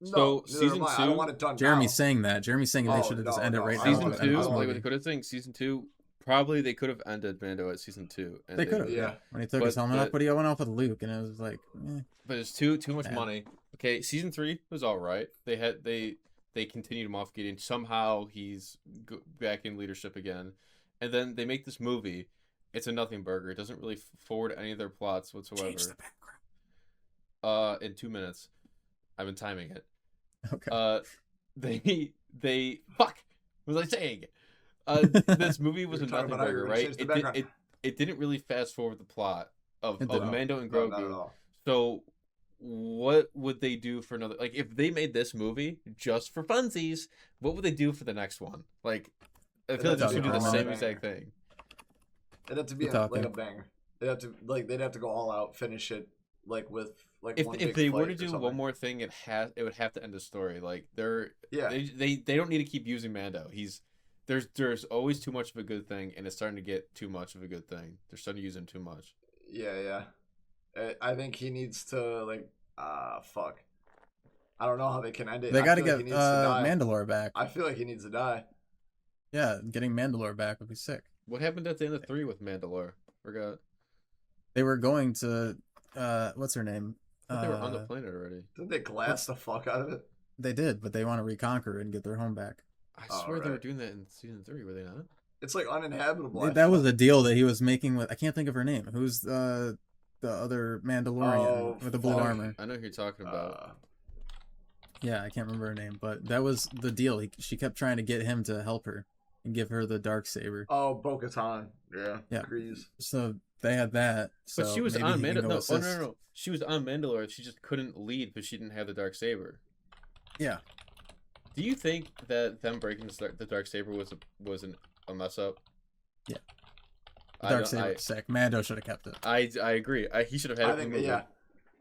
Speaker 2: So,
Speaker 3: neither
Speaker 2: season
Speaker 3: am I. I
Speaker 2: 2
Speaker 3: don't want it done.
Speaker 1: Jeremy's
Speaker 3: now.
Speaker 1: saying that. Jeremy's saying they
Speaker 3: Oh,
Speaker 1: should have just
Speaker 3: no,
Speaker 1: ended
Speaker 3: no,
Speaker 1: right
Speaker 3: I
Speaker 1: now.
Speaker 3: don't
Speaker 2: season
Speaker 3: wanna
Speaker 1: with the
Speaker 3: end
Speaker 2: two,
Speaker 1: end of the
Speaker 2: like
Speaker 1: movie.
Speaker 2: the good thing, season 2 probably they could have ended Mando at season 2. And
Speaker 1: They could have,
Speaker 3: Yeah.
Speaker 1: yeah. When he took
Speaker 2: But
Speaker 1: his helmet off,
Speaker 2: the-
Speaker 1: but he went off with Luke, and it was like,
Speaker 2: But it's too much
Speaker 1: Bad.
Speaker 2: money. Okay, season 3 was all right. They continued him off Gideon. Somehow he's back in leadership again, and then they make this movie. It's a nothing burger. It doesn't really forward any of their plots whatsoever.
Speaker 1: change the background.
Speaker 2: In 2 minutes, I've been timing it.
Speaker 1: Okay.
Speaker 2: They fuck. What was I saying? This movie was
Speaker 3: We
Speaker 2: a
Speaker 3: were talking
Speaker 2: nothing
Speaker 3: about how you
Speaker 2: burger,
Speaker 3: were gonna
Speaker 2: right?
Speaker 3: change the
Speaker 2: It
Speaker 3: background.
Speaker 2: didn't really fast forward the plot of
Speaker 1: It didn't.
Speaker 2: Mando and
Speaker 3: No, not at
Speaker 2: Grogu.
Speaker 3: all.
Speaker 2: So, what would they do for another? Like, if they made this movie just for funsies, what would they do for the next one? Like, I feel like
Speaker 3: That's
Speaker 2: they should do the
Speaker 1: a
Speaker 2: same
Speaker 3: banger.
Speaker 2: exact thing.
Speaker 3: It'd have to be
Speaker 1: We're
Speaker 3: like
Speaker 1: talking.
Speaker 3: a banger. They'd have to go all out, finish it like with like
Speaker 2: If
Speaker 3: one
Speaker 2: if
Speaker 3: big
Speaker 2: they were
Speaker 3: fight
Speaker 2: to
Speaker 3: or
Speaker 2: do
Speaker 3: something.
Speaker 2: one more thing, it would have to end the story. Like,
Speaker 3: Yeah.
Speaker 2: they don't need to keep using Mando. There's always too much of a good thing, and it's starting to get too much of a good thing. They're starting to use him too much.
Speaker 3: Yeah. I think he needs to like fuck. I don't know how they can end it.
Speaker 1: They
Speaker 3: I
Speaker 1: got to
Speaker 3: feel
Speaker 1: get
Speaker 3: like he needs to die.
Speaker 1: Mandalore back.
Speaker 3: I feel like he needs to die.
Speaker 1: Yeah, getting Mandalore back would be sick.
Speaker 2: What happened at the end of 3 with Mandalore? Forgot.
Speaker 1: They were going to, what's her name?
Speaker 2: I thought they were on the planet already.
Speaker 3: Didn't they glass the fuck out of it?
Speaker 1: They did, but they want to reconquer it and get their home back.
Speaker 2: I
Speaker 3: Oh,
Speaker 2: swear they were
Speaker 3: right.
Speaker 2: doing that in season 3. Were they not?
Speaker 3: It's like uninhabitable. I
Speaker 1: That was
Speaker 3: thought.
Speaker 1: a deal that he was making with, I can't think of her name. Who's the other Mandalorian
Speaker 3: Oh,
Speaker 1: with the blue
Speaker 3: fuck.
Speaker 1: armor?
Speaker 2: I know who you're talking about.
Speaker 1: Yeah, I can't remember her name, but that was the deal. She kept trying to get him to help her and give her the dark saber.
Speaker 3: Oh, Bo-Katan. Yeah.
Speaker 1: Yeah.
Speaker 3: Grease.
Speaker 1: So they had that.
Speaker 2: But
Speaker 1: So
Speaker 2: she was
Speaker 1: maybe
Speaker 2: on
Speaker 1: he can
Speaker 2: Mandalore.
Speaker 1: go
Speaker 2: No,
Speaker 1: assist.
Speaker 2: no. She was on Mandalore. She just couldn't lead because she didn't have the dark saber.
Speaker 1: Yeah.
Speaker 2: Do you think that them breaking the dark saber was a mess up?
Speaker 1: Yeah.
Speaker 2: I
Speaker 1: Dark
Speaker 2: don't-
Speaker 1: saber was sick. Mando should have kept it.
Speaker 2: I agree. He should have had it.
Speaker 3: I
Speaker 2: in the
Speaker 3: think
Speaker 2: movie.
Speaker 3: yeah.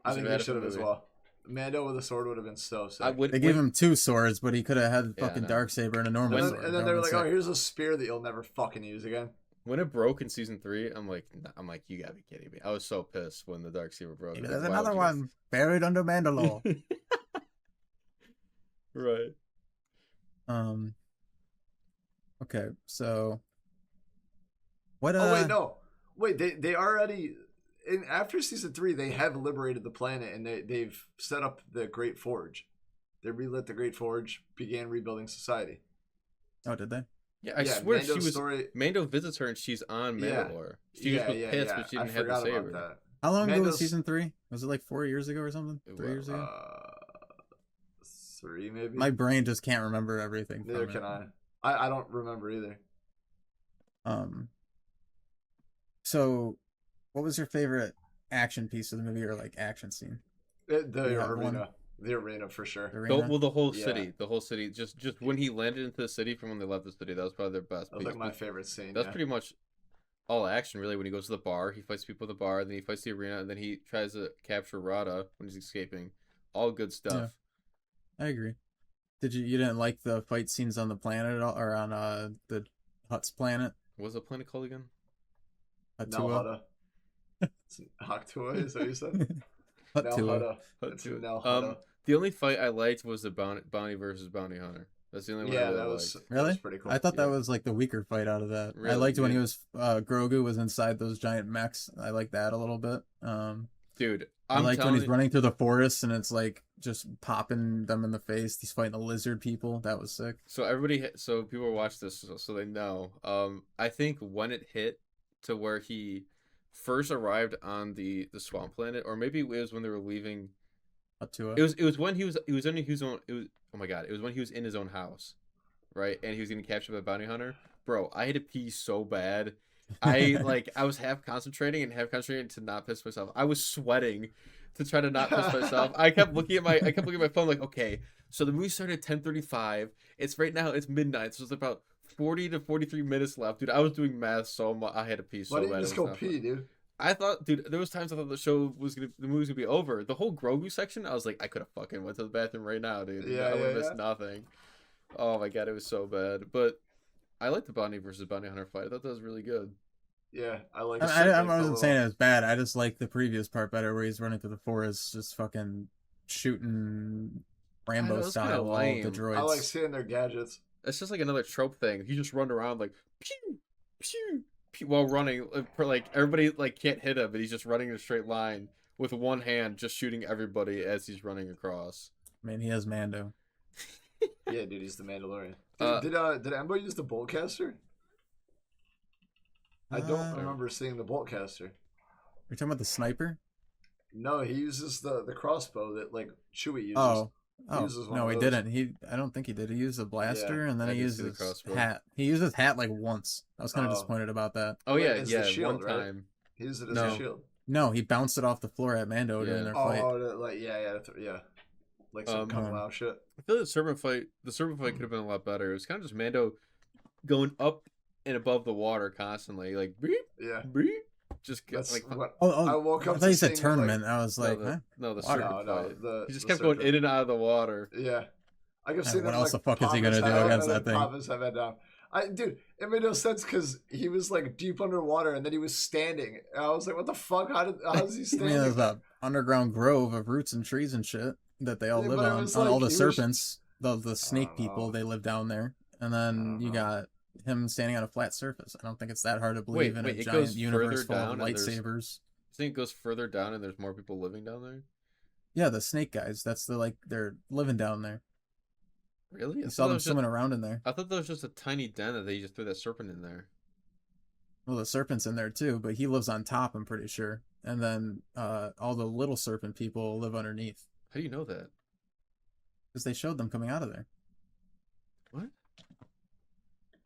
Speaker 3: I
Speaker 2: Should've
Speaker 3: think
Speaker 2: had
Speaker 3: they
Speaker 2: it
Speaker 3: should
Speaker 2: in
Speaker 3: have
Speaker 2: the
Speaker 3: as
Speaker 2: movie.
Speaker 3: well. Mando with a sword would have been so sick.
Speaker 2: I would.
Speaker 1: They gave him 2 swords, but he could have had the
Speaker 2: Yeah, I
Speaker 1: fucking
Speaker 2: know.
Speaker 1: dark saber and a normal
Speaker 2: When-
Speaker 1: sword.
Speaker 3: and
Speaker 1: That
Speaker 3: then they're
Speaker 1: would've
Speaker 3: like,
Speaker 1: been
Speaker 3: "Oh,
Speaker 1: sick.
Speaker 3: here's a spear that you'll never fucking use again."
Speaker 2: When it broke in season 3, I'm like, you gotta be kidding me. I was so pissed when the dark saber broke.
Speaker 1: Maybe
Speaker 2: Like,
Speaker 1: there's
Speaker 2: why would
Speaker 1: another
Speaker 2: you-
Speaker 1: one buried under Mandalore.
Speaker 2: Right.
Speaker 1: Okay, so what?
Speaker 3: Oh wait, no, wait. They already after season 3 they have liberated the planet and they've set up the Great Forge. They relit the Great Forge, began rebuilding society.
Speaker 1: Oh, did they?
Speaker 2: Yeah, I
Speaker 3: Yeah,
Speaker 2: swear
Speaker 3: Mando's
Speaker 2: she was.
Speaker 3: story.
Speaker 2: Mando visits her and she's on
Speaker 3: Yeah.
Speaker 2: Mandalore. She just was pissed, but she
Speaker 3: I
Speaker 2: didn't have the
Speaker 3: forgot
Speaker 2: saber.
Speaker 3: about that.
Speaker 1: How long ago was
Speaker 3: Mando's-
Speaker 1: season 3? Was it like 4 years ago or something?
Speaker 2: It
Speaker 1: 3 years
Speaker 2: was,
Speaker 1: ago.
Speaker 3: 3 maybe.
Speaker 1: My brain just can't remember everything.
Speaker 3: Neither
Speaker 1: from
Speaker 3: can
Speaker 1: it.
Speaker 3: I. I don't remember either.
Speaker 1: Um, so what was your favorite action piece of the movie or like action scene? Do you
Speaker 3: The
Speaker 1: have one?
Speaker 3: arena, the arena for sure.
Speaker 1: The arena?
Speaker 2: The whole
Speaker 3: Yeah,
Speaker 2: city, just when he landed into the city from when they left the city, that was probably their best
Speaker 3: that was
Speaker 2: piece.
Speaker 3: like my
Speaker 2: But
Speaker 3: favorite scene.
Speaker 2: that's
Speaker 3: Yeah,
Speaker 2: pretty much all action, really. When he goes to the bar, he fights people at the bar, then he fights the arena, and then he tries to capture Rada when he's escaping. All good
Speaker 1: Yeah,
Speaker 2: stuff.
Speaker 1: I agree. You didn't like the fight scenes on the planet at all, or on the Hut's planet,
Speaker 2: What was the planet called again?
Speaker 1: Hatua?
Speaker 3: Nalhada. It's Haktua, is that what you said?
Speaker 1: Hatua.
Speaker 3: Nalhada.
Speaker 2: Hut
Speaker 3: It's
Speaker 2: to it.
Speaker 3: Nalhada.
Speaker 2: The only fight I liked was the bounty versus bounty hunter. That's the only one I
Speaker 3: Yeah,
Speaker 2: really
Speaker 3: that was
Speaker 2: liked.
Speaker 3: that was
Speaker 1: Really?
Speaker 3: pretty cool.
Speaker 1: I thought that
Speaker 2: Yeah.
Speaker 1: was like the weaker fight out of that. I
Speaker 2: Really?
Speaker 1: liked when he
Speaker 2: Yeah.
Speaker 1: was Grogu was inside those giant mechs. I like that a little bit.
Speaker 2: Dude,
Speaker 1: I
Speaker 2: I'm
Speaker 1: liked when
Speaker 2: telling
Speaker 1: he's
Speaker 2: you.
Speaker 1: running through the forest and it's like just popping them in the face. He's fighting the lizard people. That was sick.
Speaker 2: So people watch this so they know. I think when it hit to where he first arrived on the swamp planet, or maybe it was when they were leaving.
Speaker 1: Hatua.
Speaker 2: It was when he was in his own. It was, oh my god! It was when he was in his own house, right? And he was getting captured by a bounty hunter. Bro, I had to pee so bad. I was half concentrating and half concentrating to not piss myself. I was sweating to try to not piss myself. I kept looking at my phone like, okay, so the movie started at 10:35. It's right now it's midnight, so it's about 40 to 43 minutes left. Dude, I was doing math so much. I had to pee so
Speaker 3: Why didn't
Speaker 2: bad.
Speaker 3: you
Speaker 2: It
Speaker 3: just
Speaker 2: was
Speaker 3: go
Speaker 2: not
Speaker 3: pee,
Speaker 2: fun.
Speaker 3: dude?
Speaker 2: I thought, dude, there was times I thought the movie was gonna be over. The whole Grogu section, I was like, I could have fucking went to the bathroom right now, dude.
Speaker 3: Yeah,
Speaker 2: I would have
Speaker 3: yeah,
Speaker 2: missed
Speaker 3: yeah.
Speaker 2: nothing. Oh my god, it was so bad. But I like the bounty versus bounty hunter fight. I thought that was really good.
Speaker 3: Yeah, I like.
Speaker 1: I
Speaker 3: like the
Speaker 1: wasn't saying it
Speaker 3: little.
Speaker 1: was bad. I just like the previous part better, where he's running through the forest, just fucking shooting
Speaker 2: I know,
Speaker 1: Rambo
Speaker 2: it was kinda
Speaker 1: style all of the
Speaker 2: lame.
Speaker 1: droids.
Speaker 3: I like seeing their gadgets.
Speaker 2: It's just like another trope thing. He just run around like pew pew pew while running. For like everybody like can't hit him, but he's just running in a straight line with one hand, just shooting everybody as he's running across.
Speaker 1: I mean, he has Mando.
Speaker 3: Yeah, dude, he's the Mandalorian.
Speaker 2: Uh,
Speaker 3: Did Embo use the boltcaster? I don't
Speaker 1: Uh,
Speaker 3: remember seeing the boltcaster.
Speaker 1: You're talking about the sniper?
Speaker 3: No, he uses the crossbow that like Chewie uses.
Speaker 1: Oh,
Speaker 3: He
Speaker 1: oh
Speaker 3: uses one
Speaker 1: no,
Speaker 3: of
Speaker 1: he
Speaker 3: those.
Speaker 1: didn't. I don't think he did. He used a blaster and then
Speaker 2: I
Speaker 1: he
Speaker 2: did
Speaker 1: used
Speaker 2: see the
Speaker 1: his
Speaker 2: crossbow.
Speaker 1: hat. He used his hat like once. I was kind of
Speaker 3: Oh.
Speaker 1: disappointed about that.
Speaker 2: Oh
Speaker 3: Wait,
Speaker 2: yeah,
Speaker 3: it's the
Speaker 2: yeah.
Speaker 3: shield,
Speaker 2: One
Speaker 3: right?
Speaker 2: time.
Speaker 3: He uses it as
Speaker 2: No.
Speaker 3: a shield.
Speaker 1: No, he bounced it off the floor at Mando during
Speaker 2: Yeah.
Speaker 1: their fight.
Speaker 3: Like yeah, like some Kung
Speaker 1: Um,
Speaker 3: Lao shit.
Speaker 2: I feel like the serpent fight could have been a lot better. It was kind of just Mando going up and above the water constantly, like beep
Speaker 3: Yeah,
Speaker 2: beep. Just
Speaker 3: that's
Speaker 2: like
Speaker 3: what
Speaker 1: Oh,
Speaker 3: I woke
Speaker 1: I
Speaker 3: up
Speaker 1: thought
Speaker 3: to
Speaker 1: you said
Speaker 3: seeing him, like-
Speaker 1: tournament. I was like, huh?
Speaker 2: no, the
Speaker 1: Water.
Speaker 2: serpent
Speaker 3: No,
Speaker 2: fight. He just
Speaker 3: the
Speaker 2: kept going
Speaker 3: serpent.
Speaker 2: in and out of the water.
Speaker 3: Yeah, I kept
Speaker 1: Yeah,
Speaker 3: seeing
Speaker 1: what
Speaker 3: him,
Speaker 1: else
Speaker 3: like,
Speaker 1: the fuck is he
Speaker 3: pop his
Speaker 1: gonna do
Speaker 3: head up
Speaker 1: against
Speaker 3: and
Speaker 1: that
Speaker 3: then
Speaker 1: thing?
Speaker 3: Pop his head down. Dude, it made no sense because he was like deep underwater and then he was standing. And I was like, what the fuck? How's he
Speaker 1: I
Speaker 3: standing?
Speaker 1: mean, there's a underground grove of roots and trees and shit that they all
Speaker 3: Yeah,
Speaker 1: live
Speaker 3: but it
Speaker 1: on.
Speaker 3: was
Speaker 1: On all
Speaker 3: like-
Speaker 1: the
Speaker 3: he was-
Speaker 1: serpents, the snake
Speaker 3: don't
Speaker 1: people,
Speaker 3: know.
Speaker 1: they live down there. And
Speaker 3: I
Speaker 1: then
Speaker 3: don't
Speaker 1: you
Speaker 3: know.
Speaker 1: got him standing on a flat surface. I don't think it's that hard to believe in
Speaker 2: wait,
Speaker 1: a
Speaker 2: it
Speaker 1: giant
Speaker 2: goes
Speaker 1: universe
Speaker 2: further
Speaker 1: full of
Speaker 2: down and there's-
Speaker 1: lightsabers.
Speaker 2: I think it goes further down and there's more people living down there.
Speaker 1: Yeah, the snake guys. That's they're living down there.
Speaker 2: Really?
Speaker 1: You saw them swimming around in there.
Speaker 2: I thought that was just a tiny den that they just threw that serpent in there.
Speaker 1: Well, the serpent's in there too, but he lives on top, I'm pretty sure. And then all the little serpent people live underneath.
Speaker 2: How do you know that?
Speaker 1: Because they showed them coming out of there.
Speaker 2: What?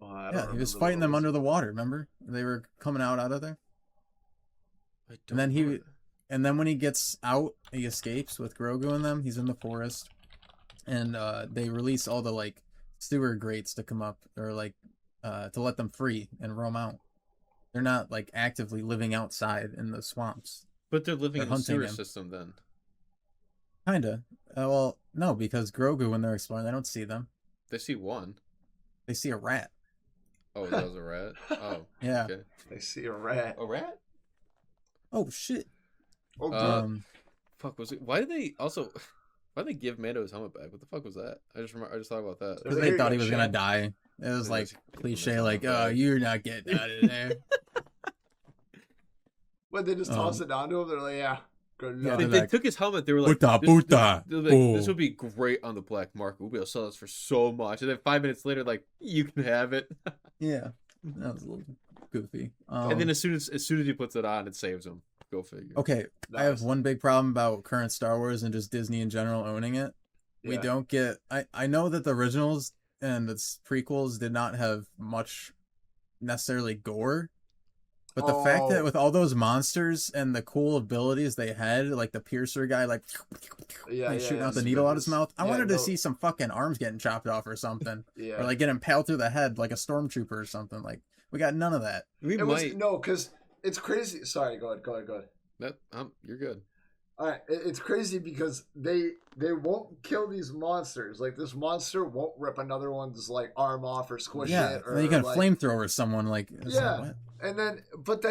Speaker 3: Well, I don't
Speaker 1: Yeah, he was
Speaker 3: remember
Speaker 1: fighting
Speaker 3: what
Speaker 1: them
Speaker 3: was-
Speaker 1: under the water, remember? They were coming out of there.
Speaker 2: I
Speaker 1: And then
Speaker 2: know
Speaker 1: he,
Speaker 2: that.
Speaker 1: and then when he gets out, he escapes with Grogu and them. He's in the forest, and they release all the like sewer grates to come up, or like to let them free and roam out. They're not like actively living outside in the swamps.
Speaker 2: But they're living
Speaker 1: They're
Speaker 2: in the
Speaker 1: hunting
Speaker 2: sewer
Speaker 1: him.
Speaker 2: system then.
Speaker 1: Kinda. Well, no, because Grogu, when they're exploring, they don't see them.
Speaker 2: They see one.
Speaker 1: They see a rat.
Speaker 2: Oh, that was a rat. Oh,
Speaker 1: Yeah.
Speaker 2: okay.
Speaker 3: They see a rat.
Speaker 2: A rat?
Speaker 1: Oh shit.
Speaker 3: Oh, dude.
Speaker 2: Fuck, was it? Why did they also? Why did they give Mando his helmet back? What the fuck was that? I just thought about that.
Speaker 1: Because
Speaker 3: There
Speaker 1: they
Speaker 3: you
Speaker 1: thought
Speaker 3: go,
Speaker 1: he was gonna
Speaker 3: Shane.
Speaker 1: die. It was
Speaker 2: They
Speaker 1: like
Speaker 2: just give him
Speaker 1: cliche,
Speaker 2: his
Speaker 1: like,
Speaker 2: helmet
Speaker 1: "Oh,
Speaker 2: back."
Speaker 1: you're not getting out of there."
Speaker 3: What, they just toss it down to him? They're like, yeah, good
Speaker 1: Yeah,
Speaker 3: luck.
Speaker 2: They,
Speaker 1: they're
Speaker 2: they
Speaker 1: like,
Speaker 2: took his helmet. They were like,
Speaker 1: "Buta, buta,
Speaker 2: they were like, this
Speaker 1: boo."
Speaker 2: would be great on the black market. We'll be able to sell this for so much. And then 5 minutes later, like, you can have it.
Speaker 1: Yeah, that was a little goofy.
Speaker 2: And then as soon as he puts it on, it saves him. Go figure.
Speaker 1: Okay, I have
Speaker 3: Nice.
Speaker 1: one big problem about current Star Wars and just Disney in general owning it. We
Speaker 3: Yeah.
Speaker 1: don't get. I know that the originals and its prequels did not have much necessarily gore. But the fact that with all those monsters and the cool abilities they had, like the piercer guy, like shooting out the needle out his mouth, I wanted to see some fucking arms getting chopped off or something, or like get impaled through the head like a stormtrooper or something. Like we got none of that.
Speaker 3: Because it's crazy. Sorry, go ahead.
Speaker 2: You're good.
Speaker 3: All right, it's crazy because they won't kill these monsters. Like this monster won't rip another one's like arm off or squish it. Or
Speaker 1: then you can flamethrower someone like
Speaker 3: what? And then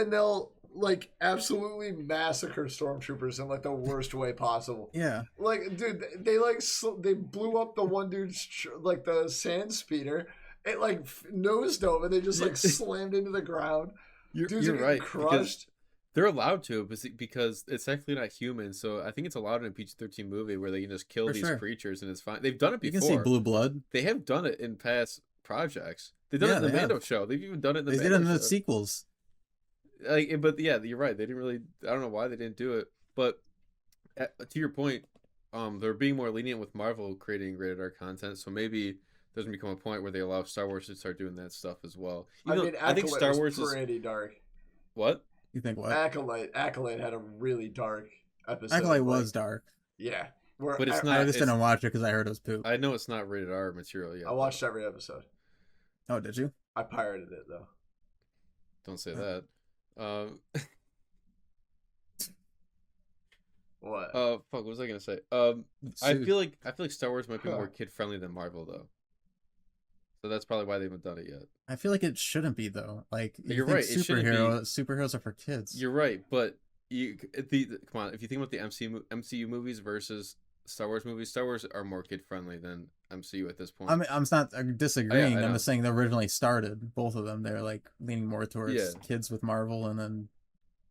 Speaker 3: they'll like absolutely massacre stormtroopers in like the worst way possible.
Speaker 1: Yeah,
Speaker 3: like dude, they blew up the one dude's like the sand speeder. It like nose dove and they just like slammed into the ground.
Speaker 2: You're right. Crushed. They're allowed to because it's actually not human. So I think it's allowed in a PG-13 movie where they can just kill these creatures and it's fine. They've done it before.
Speaker 1: You can see Blue Blood.
Speaker 2: They have done it in past projects. They've done it in the Mando show. They've even done it in the Mando show.
Speaker 1: They did it in the sequels.
Speaker 2: But yeah, you're right. They didn't really. I don't know why they didn't do it. But to your point, they're being more lenient with Marvel creating rated R content. So maybe there's gonna become a point where they allow Star Wars to start doing that stuff as well.
Speaker 3: I think Star Wars is pretty dark.
Speaker 2: What?
Speaker 1: You think what?
Speaker 3: Acolyte had a really dark episode.
Speaker 1: Acolyte was dark.
Speaker 3: Yeah.
Speaker 2: But it's not.
Speaker 1: I just didn't watch it because I heard it was poop.
Speaker 2: I know it's not rated R material yet.
Speaker 3: I watched every episode.
Speaker 1: Oh, did you?
Speaker 3: I pirated it though.
Speaker 2: Don't say that.
Speaker 3: What?
Speaker 2: Fuck. What was I gonna say? I feel like Star Wars might be more kid friendly than Marvel though. So that's probably why they haven't done it yet.
Speaker 1: I feel like it shouldn't be though. Like
Speaker 2: you're right.
Speaker 1: Superheroes are for kids.
Speaker 2: You're right, but come on. If you think about the MCU movies versus Star Wars movies, Star Wars are more kid friendly than MCU at this point.
Speaker 1: I mean, I'm not disagreeing. I'm just saying they originally started both of them. They're like leaning more towards kids with Marvel, and then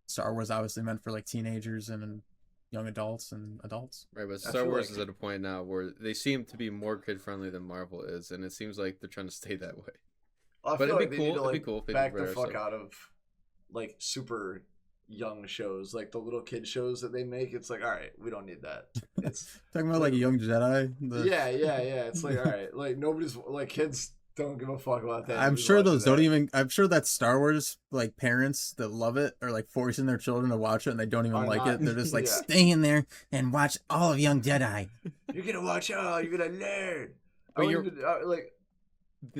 Speaker 1: Star Wars obviously meant for like teenagers and young adults and adults.
Speaker 2: Right, but Star Wars is at a point now where they seem to be more kid friendly than Marvel is, and it seems like they're trying to stay that way.
Speaker 3: But it'd be cool. It'd be cool. Back the fuck out of like super young shows, like the little kid shows that they make. It's like, all right, we don't need that. It's
Speaker 1: talking about like Young Jedi.
Speaker 3: Yeah. It's like, all right, like nobody's like kids don't give a fuck about that.
Speaker 1: I'm sure those don't even. I'm sure that Star Wars like parents that love it are like forcing their children to watch it and they don't even like it. They're just like stay in there and watch all of Young Jedi.
Speaker 3: You're gonna watch all. You're gonna learn.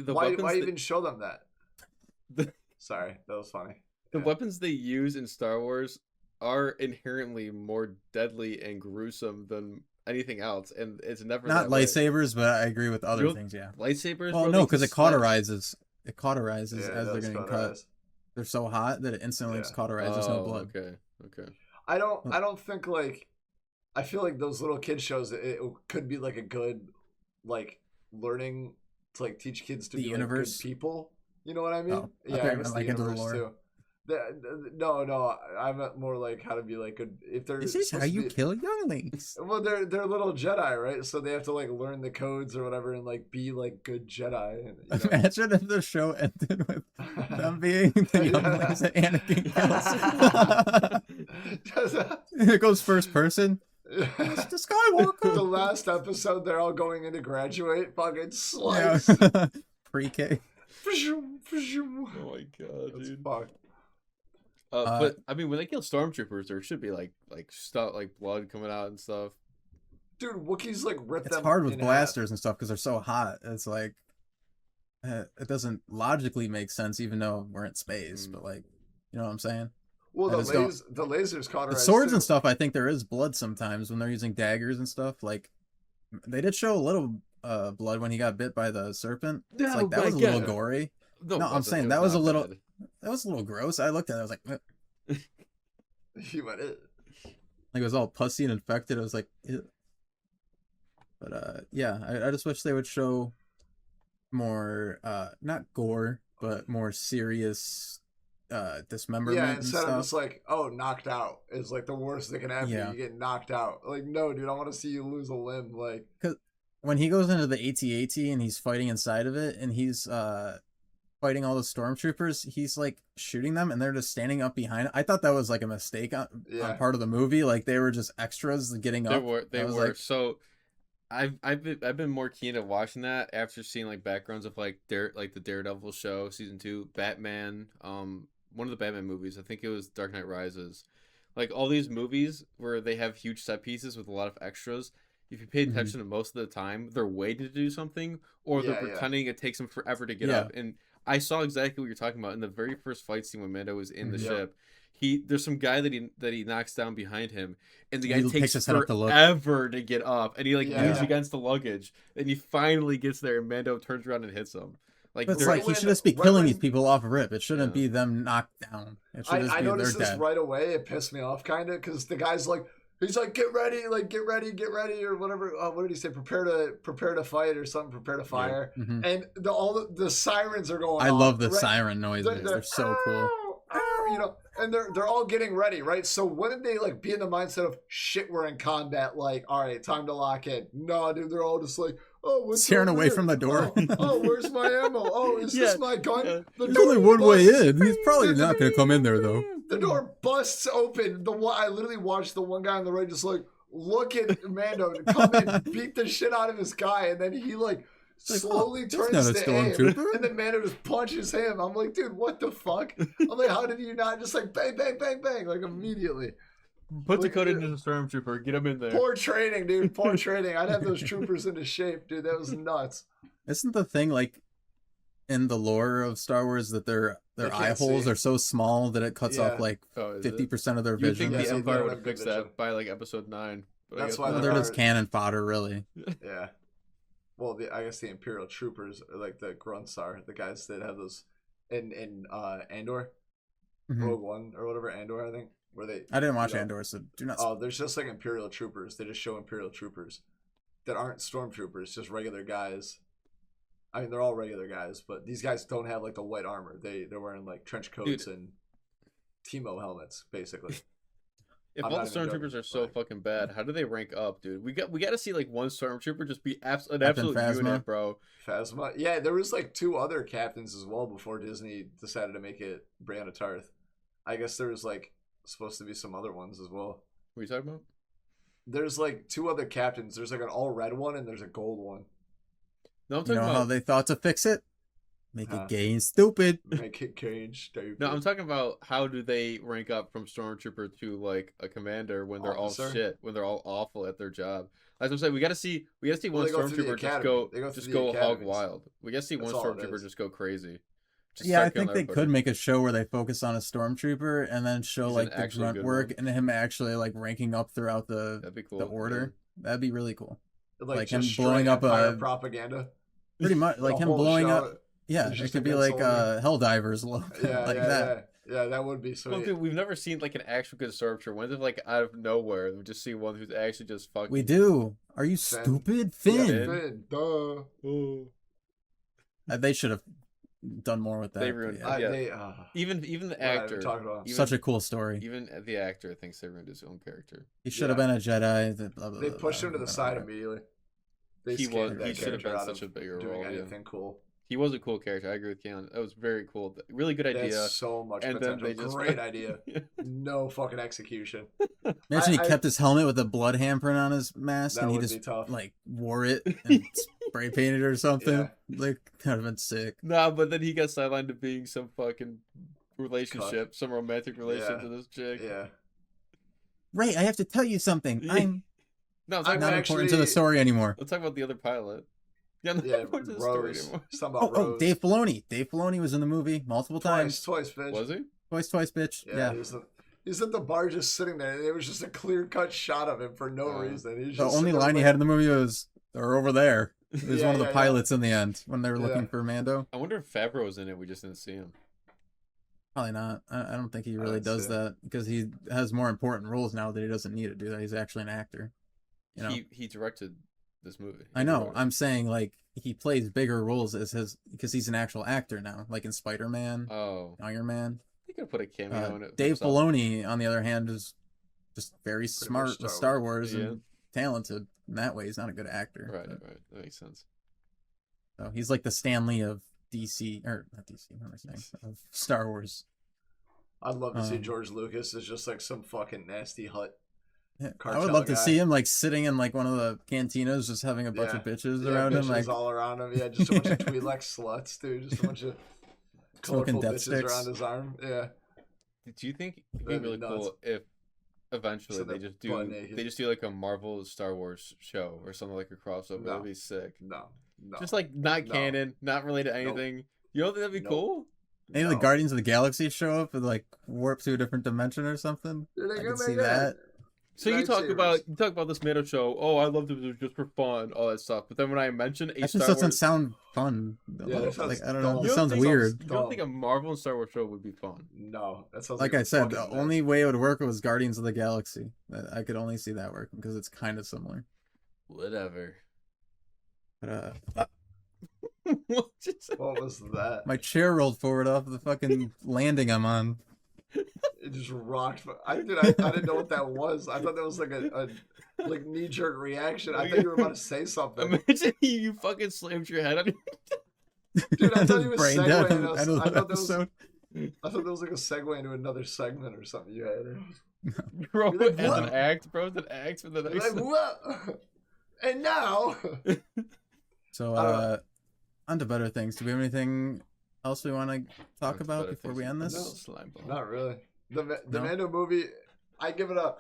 Speaker 3: Why even show them that? Sorry, that was funny.
Speaker 2: The weapons they use in Star Wars are inherently more deadly and gruesome than anything else, and it's never
Speaker 1: not lightsabers, but I agree with other things. Yeah,
Speaker 2: lightsabers.
Speaker 1: Well, no, because it cauterizes. It cauterizes as they're getting cut. They're so hot that it instantly cauterizes. No blood.
Speaker 2: Okay.
Speaker 3: I don't think like. I feel like those little kid shows. It could be like a good, like learning to like teach kids to be universe. Like, good people. You know what I mean?
Speaker 1: Oh, yeah, I guess like the universe too.
Speaker 3: No, I meant more like how to be like good. If they're
Speaker 1: this is how you kill younglings.
Speaker 3: Well, they're little Jedi, right? So they have to like learn the codes or whatever and like be like good Jedi. And, you know?
Speaker 1: Imagine if the show ended with them being the younglings that Anakin kills. It goes first person. It's the Skywalker.
Speaker 3: The last episode, they're all going in to graduate. Fucking slice.
Speaker 1: Pre-K.
Speaker 2: Oh my god,
Speaker 3: that's
Speaker 2: dude.
Speaker 3: Fucked.
Speaker 2: But I mean, when they kill stormtroopers, there should be like stuff like blood coming out and stuff.
Speaker 3: Dude, Wookiees like rip them.
Speaker 1: It's hard with blasters and stuff because they're so hot. It's like it doesn't logically make sense, even though we're in space. But like, you know what I'm saying?
Speaker 3: Well, the lasers cauterize.
Speaker 1: The swords and stuff. I think there is blood sometimes when they're using daggers and stuff. Like they did show a little blood when he got bit by the serpent. It's like that was a little gory. No, I'm saying that was a little. That was a little gross. I looked at it. I was like,
Speaker 3: you went it.
Speaker 1: Like it was all pussy and infected. I was like, ew. But yeah, I just wish they would show more, not gore, but more serious dismemberment.
Speaker 3: Yeah, instead of just like, oh, knocked out is like the worst that can happen. You get knocked out. Like, no, dude, I want to see you lose a limb. Like,
Speaker 1: because when he goes into the AT-AT and he's fighting inside of it, and he's fighting all the stormtroopers, he's like shooting them and they're just standing up behind it. I thought that was like a mistake on part of the movie. Like they were just extras getting up.
Speaker 2: They were.
Speaker 1: Like,
Speaker 2: so I've been more keen to watching that after seeing like backgrounds of like the Daredevil show season 2, Batman, one of the Batman movies. I think it was Dark Knight Rises. Like all these movies where they have huge set pieces with a lot of extras. If you pay attention to most of the time, they're waiting to do something, or they're pretending it takes them forever to get up. And I saw exactly what you're talking about in the very first fight scene when Mando was in the ship. There's some guy that he knocks down behind him, and the guy takes forever to get up, and he like moves against the luggage, and he finally gets there, and Mando turns around and hits him. Like,
Speaker 1: but it's like he should just be killing these people off rip. It shouldn't be them knocked down. It should just be
Speaker 3: noticed this
Speaker 1: dead.
Speaker 3: right away. It pissed me off kind of because the guy's like, he's like, get ready, or whatever. What did he say? Prepare to fight or something. Prepare to fire.
Speaker 1: Yeah. Mm-hmm.
Speaker 3: And all the sirens are going.
Speaker 1: I love the siren noises. They're so cool.
Speaker 3: You know, and they're all getting ready, right? So wouldn't they like be in the mindset of shit? We're in combat. Like, all right, time to lock in. No, dude, they're all just like, oh, what's
Speaker 1: staring away from the door.
Speaker 3: Oh, where's my ammo? Oh, is this my gun?
Speaker 1: There's only one way in. He's probably not going to come in there though.
Speaker 3: The door busts open. I literally watched the one guy on the right just like look at Mando come in, beat the shit out of this guy, and then he like slowly turns to aim, and then Mando just punches him. I'm like, dude, what the fuck? I'm like, how did you not just like bang, bang, bang, bang, like immediately?
Speaker 2: Put Dakota into the stormtrooper. Get him in there.
Speaker 3: Poor training, dude. Poor training. I'd have those troopers into shape, dude. That was nuts.
Speaker 1: Isn't the thing like in the lore of Star Wars that their eye holes are so small that it cuts off like 50% of their vision?
Speaker 2: You think the Empire would fix that by like episode 9? But
Speaker 3: that's why
Speaker 1: they're just cannon fodder, really.
Speaker 3: Yeah. Well, I guess the Imperial troopers, like the grunts, are the guys that have those in Andor, Rogue One or whatever, Andor, I think. Where they,
Speaker 1: I didn't watch Andor, so do not.
Speaker 3: Oh, there's just like Imperial troopers. They just show Imperial troopers that aren't stormtroopers, just regular guys. I mean, they're all regular guys, but these guys don't have like the white armor. They're wearing like trench coats and Timo helmets, basically.
Speaker 2: If all the stormtroopers are so fucking bad, how do they rank up, dude? We got to see like one stormtrooper just be an absolute unit, bro.
Speaker 3: Phasma, yeah. There was like 2 other captains as well before Disney decided to make it Brianna Tarth. I guess there was like supposed to be some other ones as well.
Speaker 2: What are you talking about?
Speaker 3: There's like 2 other captains. There's like an all red one and there's a gold one.
Speaker 2: No, I'm talking about
Speaker 1: how they thought to fix it. Make it gay and stupid.
Speaker 3: Make it gay and stupid.
Speaker 2: No, I'm talking about how do they rank up from stormtrooper to like a commander when they're all shit, when they're all awful at their job. As I'm saying, we gotta see one stormtrooper just go hog wild. We gotta see one stormtrooper just go crazy.
Speaker 1: I think they could make a show where they focus on a stormtrooper and then show like the grunt work and him actually like ranking up throughout the order. Yeah. That'd be really cool.
Speaker 3: Like him blowing up a propaganda.
Speaker 1: Pretty much like him blowing up. Yeah, it could be like Helldivers look that.
Speaker 3: Yeah, that would be sweet.
Speaker 2: Well, dude, we've never seen like an actual good stormtrooper. When's it like out of nowhere? We just see one who's actually just fucking.
Speaker 1: We do. Are you stupid, Finn?
Speaker 3: Yeah, Finn. Duh.
Speaker 2: Oh.
Speaker 1: They should have done more with that.
Speaker 2: They ruined. Even the actor.
Speaker 1: Such a cool story.
Speaker 2: Even the actor thinks they ruined his own character.
Speaker 1: He should have been a Jedi.
Speaker 3: They pushed him to the side immediately.
Speaker 2: He should have been such a bigger role.
Speaker 3: Anything cool.
Speaker 2: He was a cool character. I agree with Keanu. That was very cool. Really good idea.
Speaker 3: That's so much potential. Great idea. No fucking execution.
Speaker 1: Imagine he kept his helmet with a blood handprint on his mask and he just like wore it and spray painted or something. Yeah. Like, kind of been sick.
Speaker 2: Nah, but then he got sidelined to being some fucking relationship, some romantic relationship to this chick.
Speaker 3: Yeah.
Speaker 1: Ray, I have to tell you something. I'm
Speaker 2: not
Speaker 1: important to the story anymore.
Speaker 2: Let's talk about the other pilot.
Speaker 3: Yeah, Rose.
Speaker 1: Oh, Dave Filoni. Dave Filoni was in the movie multiple times.
Speaker 3: Twice, bitch.
Speaker 2: Was he?
Speaker 1: Twice, bitch. Yeah.
Speaker 3: He's at the bar just sitting there. It was just a clear-cut shot of him for no reason. He's
Speaker 1: the only line he had in the movie was, "They're over there." It was one of the pilots in the end when they were looking for Mando.
Speaker 2: I wonder if Favreau was in it. We just didn't see him.
Speaker 1: Probably not. I don't think he really does that because he has more important roles now that he doesn't need to do that. He's actually an actor. You know?
Speaker 2: He directed this movie.
Speaker 1: I know. I'm saying like he plays bigger roles as because he's an actual actor now, like in Spider-Man, Iron Man.
Speaker 2: He could put a cameo in it.
Speaker 1: Dave Filoni, on the other hand, is just very smart with Star Wars and talented in that way. He's not a good actor.
Speaker 2: Right. That makes sense.
Speaker 1: So he's like the Stan Lee of DC, or not DC, what am I saying? Of Star Wars.
Speaker 3: I'd love to see George Lucas as just like some fucking nasty hut.
Speaker 1: Yeah, I
Speaker 3: Cartel
Speaker 1: would love to
Speaker 3: guy.
Speaker 1: see him like sitting in like one of the cantinas, just having a bunch of bitches around him,
Speaker 3: bitches
Speaker 1: like
Speaker 3: all around him. Yeah, just a bunch of Twi'lek sluts, dude. Just a bunch of
Speaker 1: smoking
Speaker 3: colorful
Speaker 1: death
Speaker 3: bitches
Speaker 1: sticks.
Speaker 3: around his arm. Yeah.
Speaker 2: Do you think it'd be
Speaker 3: That'd be
Speaker 2: really
Speaker 3: nuts.
Speaker 2: cool if eventually
Speaker 3: So they're butt naked.
Speaker 2: they just do like a Marvel Star Wars show or something like a crossover?
Speaker 3: No.
Speaker 2: That'd be sick.
Speaker 3: No.
Speaker 2: Just like not
Speaker 3: No.
Speaker 2: canon, not related to
Speaker 3: Nope.
Speaker 2: anything. You don't think that'd be
Speaker 3: Nope.
Speaker 2: cool?
Speaker 1: Maybe the Guardians of the Galaxy show up and like warp to a different dimension or something.
Speaker 3: Dude,
Speaker 1: I
Speaker 3: they're
Speaker 1: can
Speaker 3: gonna
Speaker 1: see
Speaker 3: make
Speaker 1: that.
Speaker 2: So you talk
Speaker 3: lightsabers.
Speaker 2: about this Mando show. Oh, I loved it just for fun, all that stuff. But then when I mention a
Speaker 1: That
Speaker 2: Star
Speaker 1: just doesn't
Speaker 2: Wars,
Speaker 1: sound fun.
Speaker 3: Yeah, that sounds
Speaker 1: like I don't know.
Speaker 3: dumb.
Speaker 1: It
Speaker 2: You
Speaker 1: sounds
Speaker 2: don't think-
Speaker 1: weird.
Speaker 2: you don't think a Marvel and Star Wars show would be fun?
Speaker 3: No, that sounds
Speaker 1: Like
Speaker 3: like
Speaker 1: I said,
Speaker 3: fucking
Speaker 1: the only way it would work was Guardians of the Galaxy. I could only see that working because it's kind of similar.
Speaker 2: Whatever.
Speaker 1: But
Speaker 2: What just-
Speaker 3: What was that?
Speaker 1: my chair rolled forward off the fucking landing I'm on.
Speaker 3: It just rocked. I didn't know what that was. I thought that was like a like knee jerk reaction. I thought you were about to say something.
Speaker 2: Imagine you fucking slammed your head on your...
Speaker 3: Dude, I thought you were
Speaker 1: Brain dead
Speaker 3: segueing
Speaker 1: at
Speaker 3: us.
Speaker 1: the end of
Speaker 3: I
Speaker 1: the
Speaker 3: thought that was
Speaker 1: episode.
Speaker 3: I thought that was like a segue into another segment or something you had.
Speaker 2: Bro,
Speaker 3: You're like,
Speaker 2: as
Speaker 3: what?
Speaker 2: an act, bro, as an act for the next...
Speaker 3: Like, what? And now,
Speaker 1: So,
Speaker 3: I don't know.
Speaker 1: on to better things. Do we have anything else we want to talk
Speaker 2: Onto
Speaker 1: about
Speaker 2: better
Speaker 1: before
Speaker 2: things.
Speaker 1: we end this?
Speaker 3: No.
Speaker 2: Slime ball.
Speaker 3: not really. The
Speaker 1: No?
Speaker 3: Mando movie, I give it a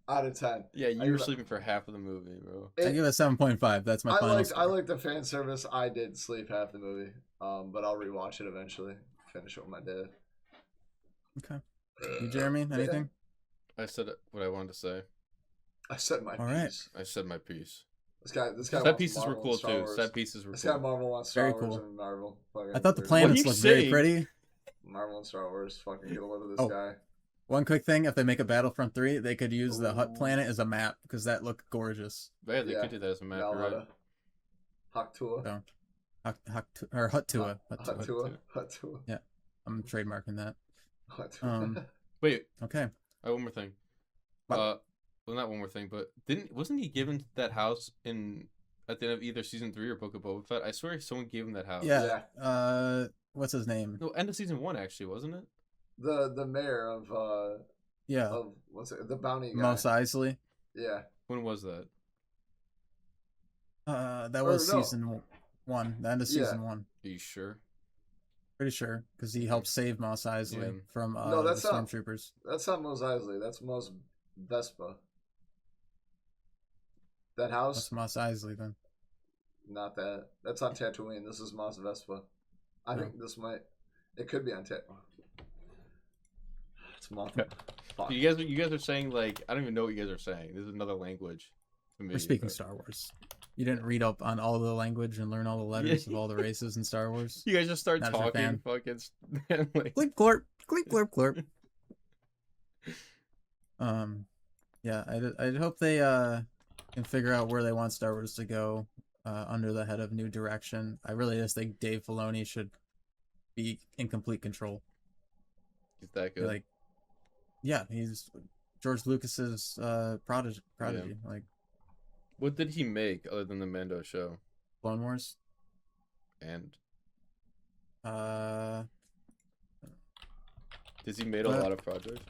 Speaker 3: out of 10.
Speaker 2: Yeah,
Speaker 3: I
Speaker 2: you were
Speaker 3: give it-
Speaker 2: sleeping for half of the movie, bro.
Speaker 1: I give it a 7.5. That's my final
Speaker 3: I
Speaker 1: score.
Speaker 3: liked the fan service. I did sleep half the movie, but I'll rewatch it eventually. Finish it with my dad.
Speaker 1: Okay. You, Jeremy, anything?
Speaker 2: I said what I wanted to say.
Speaker 3: I said my
Speaker 1: All right.
Speaker 3: piece.
Speaker 2: I said my piece.
Speaker 3: This guy
Speaker 2: Set
Speaker 3: wants
Speaker 2: pieces were
Speaker 3: Marvel
Speaker 2: cool
Speaker 3: and Star
Speaker 2: too.
Speaker 3: Wars.
Speaker 2: Set pieces were
Speaker 3: This guy
Speaker 2: cool.
Speaker 3: Marvel wants Star
Speaker 1: Very
Speaker 3: Wars
Speaker 1: cool.
Speaker 3: and Marvel. Fucking
Speaker 1: I thought the
Speaker 3: weird.
Speaker 1: planets
Speaker 2: What are you
Speaker 1: looked very
Speaker 2: saying?
Speaker 1: pretty.
Speaker 3: Marvel and Star Wars. Fucking get a load of this
Speaker 1: Oh.
Speaker 3: guy.
Speaker 1: One quick thing, if they make a Battlefront 3, they could use the Hut
Speaker 3: Ooh.
Speaker 1: planet as a map because that looked gorgeous.
Speaker 2: Yeah, they
Speaker 3: Yeah.
Speaker 2: could do that as a map, you're right?
Speaker 3: Valhalla. Haktua.
Speaker 1: So, Hut-Tua.
Speaker 3: Haktua. Haktua.
Speaker 1: Yeah. I'm trademarking that.
Speaker 3: Haktua.
Speaker 2: Wait,
Speaker 1: Okay.
Speaker 2: I have one more thing.
Speaker 1: What?
Speaker 2: Well, not one more thing, but wasn't he given that house at the end of either season 3 or Book of Boba Fett? I swear someone gave him that house.
Speaker 1: Yeah. What's his name?
Speaker 2: No, end of season 1 actually, wasn't it?
Speaker 3: The mayor of
Speaker 1: Yeah.
Speaker 3: what's it? The bounty guy.
Speaker 1: Mos Eisley.
Speaker 3: Yeah.
Speaker 2: When was that?
Speaker 1: That was
Speaker 3: no.
Speaker 1: season 1. The end of season 1.
Speaker 2: Are you sure?
Speaker 1: Pretty sure, because he helped save Mos Eisley
Speaker 2: Yeah.
Speaker 1: from
Speaker 3: No,
Speaker 1: the
Speaker 3: that's not-
Speaker 1: stormtroopers.
Speaker 3: That's not Mos Eisley. That's Mos Vespa. That house?
Speaker 1: That's Mos Eisley then.
Speaker 3: Not that. That's on Tatooine. This is Mos Vespa. I
Speaker 1: No.
Speaker 3: think this might. It could be on Tatooine. It's Mos.
Speaker 2: Yeah.
Speaker 3: Fuck.
Speaker 2: You guys are saying like I don't even know what you guys are saying. This is another language. To me,
Speaker 1: We're speaking
Speaker 2: but-
Speaker 1: Star Wars. You didn't read up on all the language and learn all the letters of all the races in Star Wars.
Speaker 2: You guys just start
Speaker 1: Not as a
Speaker 2: talking,
Speaker 1: fan.
Speaker 2: fucking. like,
Speaker 1: Bleep glorp, bleep glorp glorp. Yeah, I'd hope they can figure out where they want Star Wars to go under the head of New Direction. I really just think Dave Filoni should be in complete control.
Speaker 2: He's that good.
Speaker 1: Like, yeah, he's George Lucas's prodigy. Like
Speaker 2: What did he make other than the Mando show?
Speaker 1: Clone Wars.
Speaker 2: And
Speaker 1: Uh,
Speaker 2: has he made a
Speaker 1: What?
Speaker 2: lot of projects?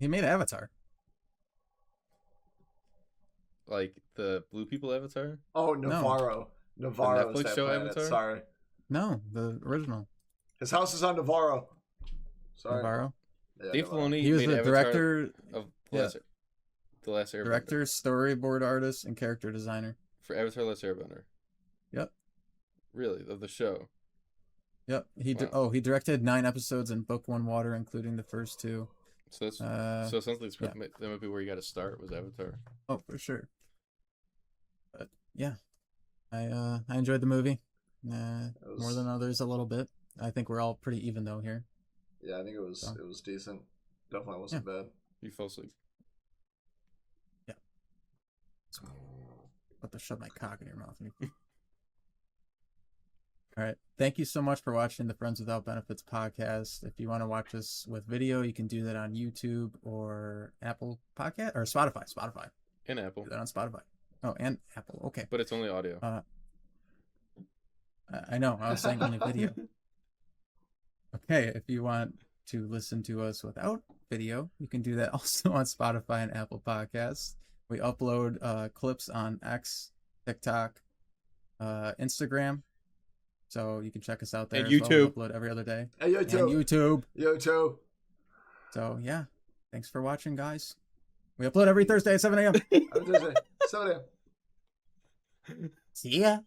Speaker 1: he made Avatar.
Speaker 2: Like the Blue People Avatar?
Speaker 3: Oh, Navarro. Navarro is
Speaker 2: Netflix
Speaker 3: that
Speaker 2: show
Speaker 3: planet.
Speaker 2: Avatar?
Speaker 3: Sorry.
Speaker 1: No, the original
Speaker 3: His house is on Navarro. Sorry.
Speaker 1: Navarro.
Speaker 3: Yeah,
Speaker 2: Dave
Speaker 3: Navarro.
Speaker 2: Filoni
Speaker 1: He was
Speaker 2: made
Speaker 1: the
Speaker 2: Avatar
Speaker 1: director,
Speaker 2: of
Speaker 1: yeah.
Speaker 2: the Last Airbender.
Speaker 1: director, storyboard artist, and character designer.
Speaker 2: For Avatar: Last Airbender.
Speaker 1: Yep.
Speaker 2: Really, of the show.
Speaker 1: Yep.
Speaker 2: Wow.
Speaker 1: He directed 9 episodes in Book One Water, including the first 2.
Speaker 2: So that's
Speaker 1: Uh,
Speaker 2: so it sounds like
Speaker 1: yeah.
Speaker 2: that might be where you got to start was Avatar.
Speaker 1: oh, for sure. But yeah, I enjoyed the movie. More
Speaker 3: was-
Speaker 1: than others a little bit. I think we're all pretty even though here.
Speaker 3: Yeah, I think it was
Speaker 1: So.
Speaker 3: decent. Definitely wasn't bad.
Speaker 2: You fell asleep.
Speaker 1: About to shove my cock in your mouth. All right. Thank you so much for watching the Friends Without Benefits podcast. If you want to watch us with video, you can do that on YouTube or Apple Podcast or Spotify. Spotify.
Speaker 2: And Apple,
Speaker 1: Do that on Spotify. Oh, and Apple. Okay.
Speaker 2: but it's only audio.
Speaker 1: I know. I was saying only video. Okay. If you want to listen to us without video, you can do that also on Spotify and Apple Podcasts. We upload clips on X, TikTok, Instagram. So you can check us out there.
Speaker 2: And
Speaker 1: as well. We
Speaker 2: YouTube.
Speaker 1: upload every other day.
Speaker 3: Hey, yo,
Speaker 1: And
Speaker 3: too.
Speaker 1: YouTube.
Speaker 3: Yo, too.
Speaker 1: So yeah, thanks for watching, guys. We upload every Thursday at 7 a.m.
Speaker 3: Have a Thursday. 7 a.m.
Speaker 1: See ya.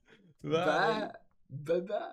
Speaker 3: Bye. Bye. Bye.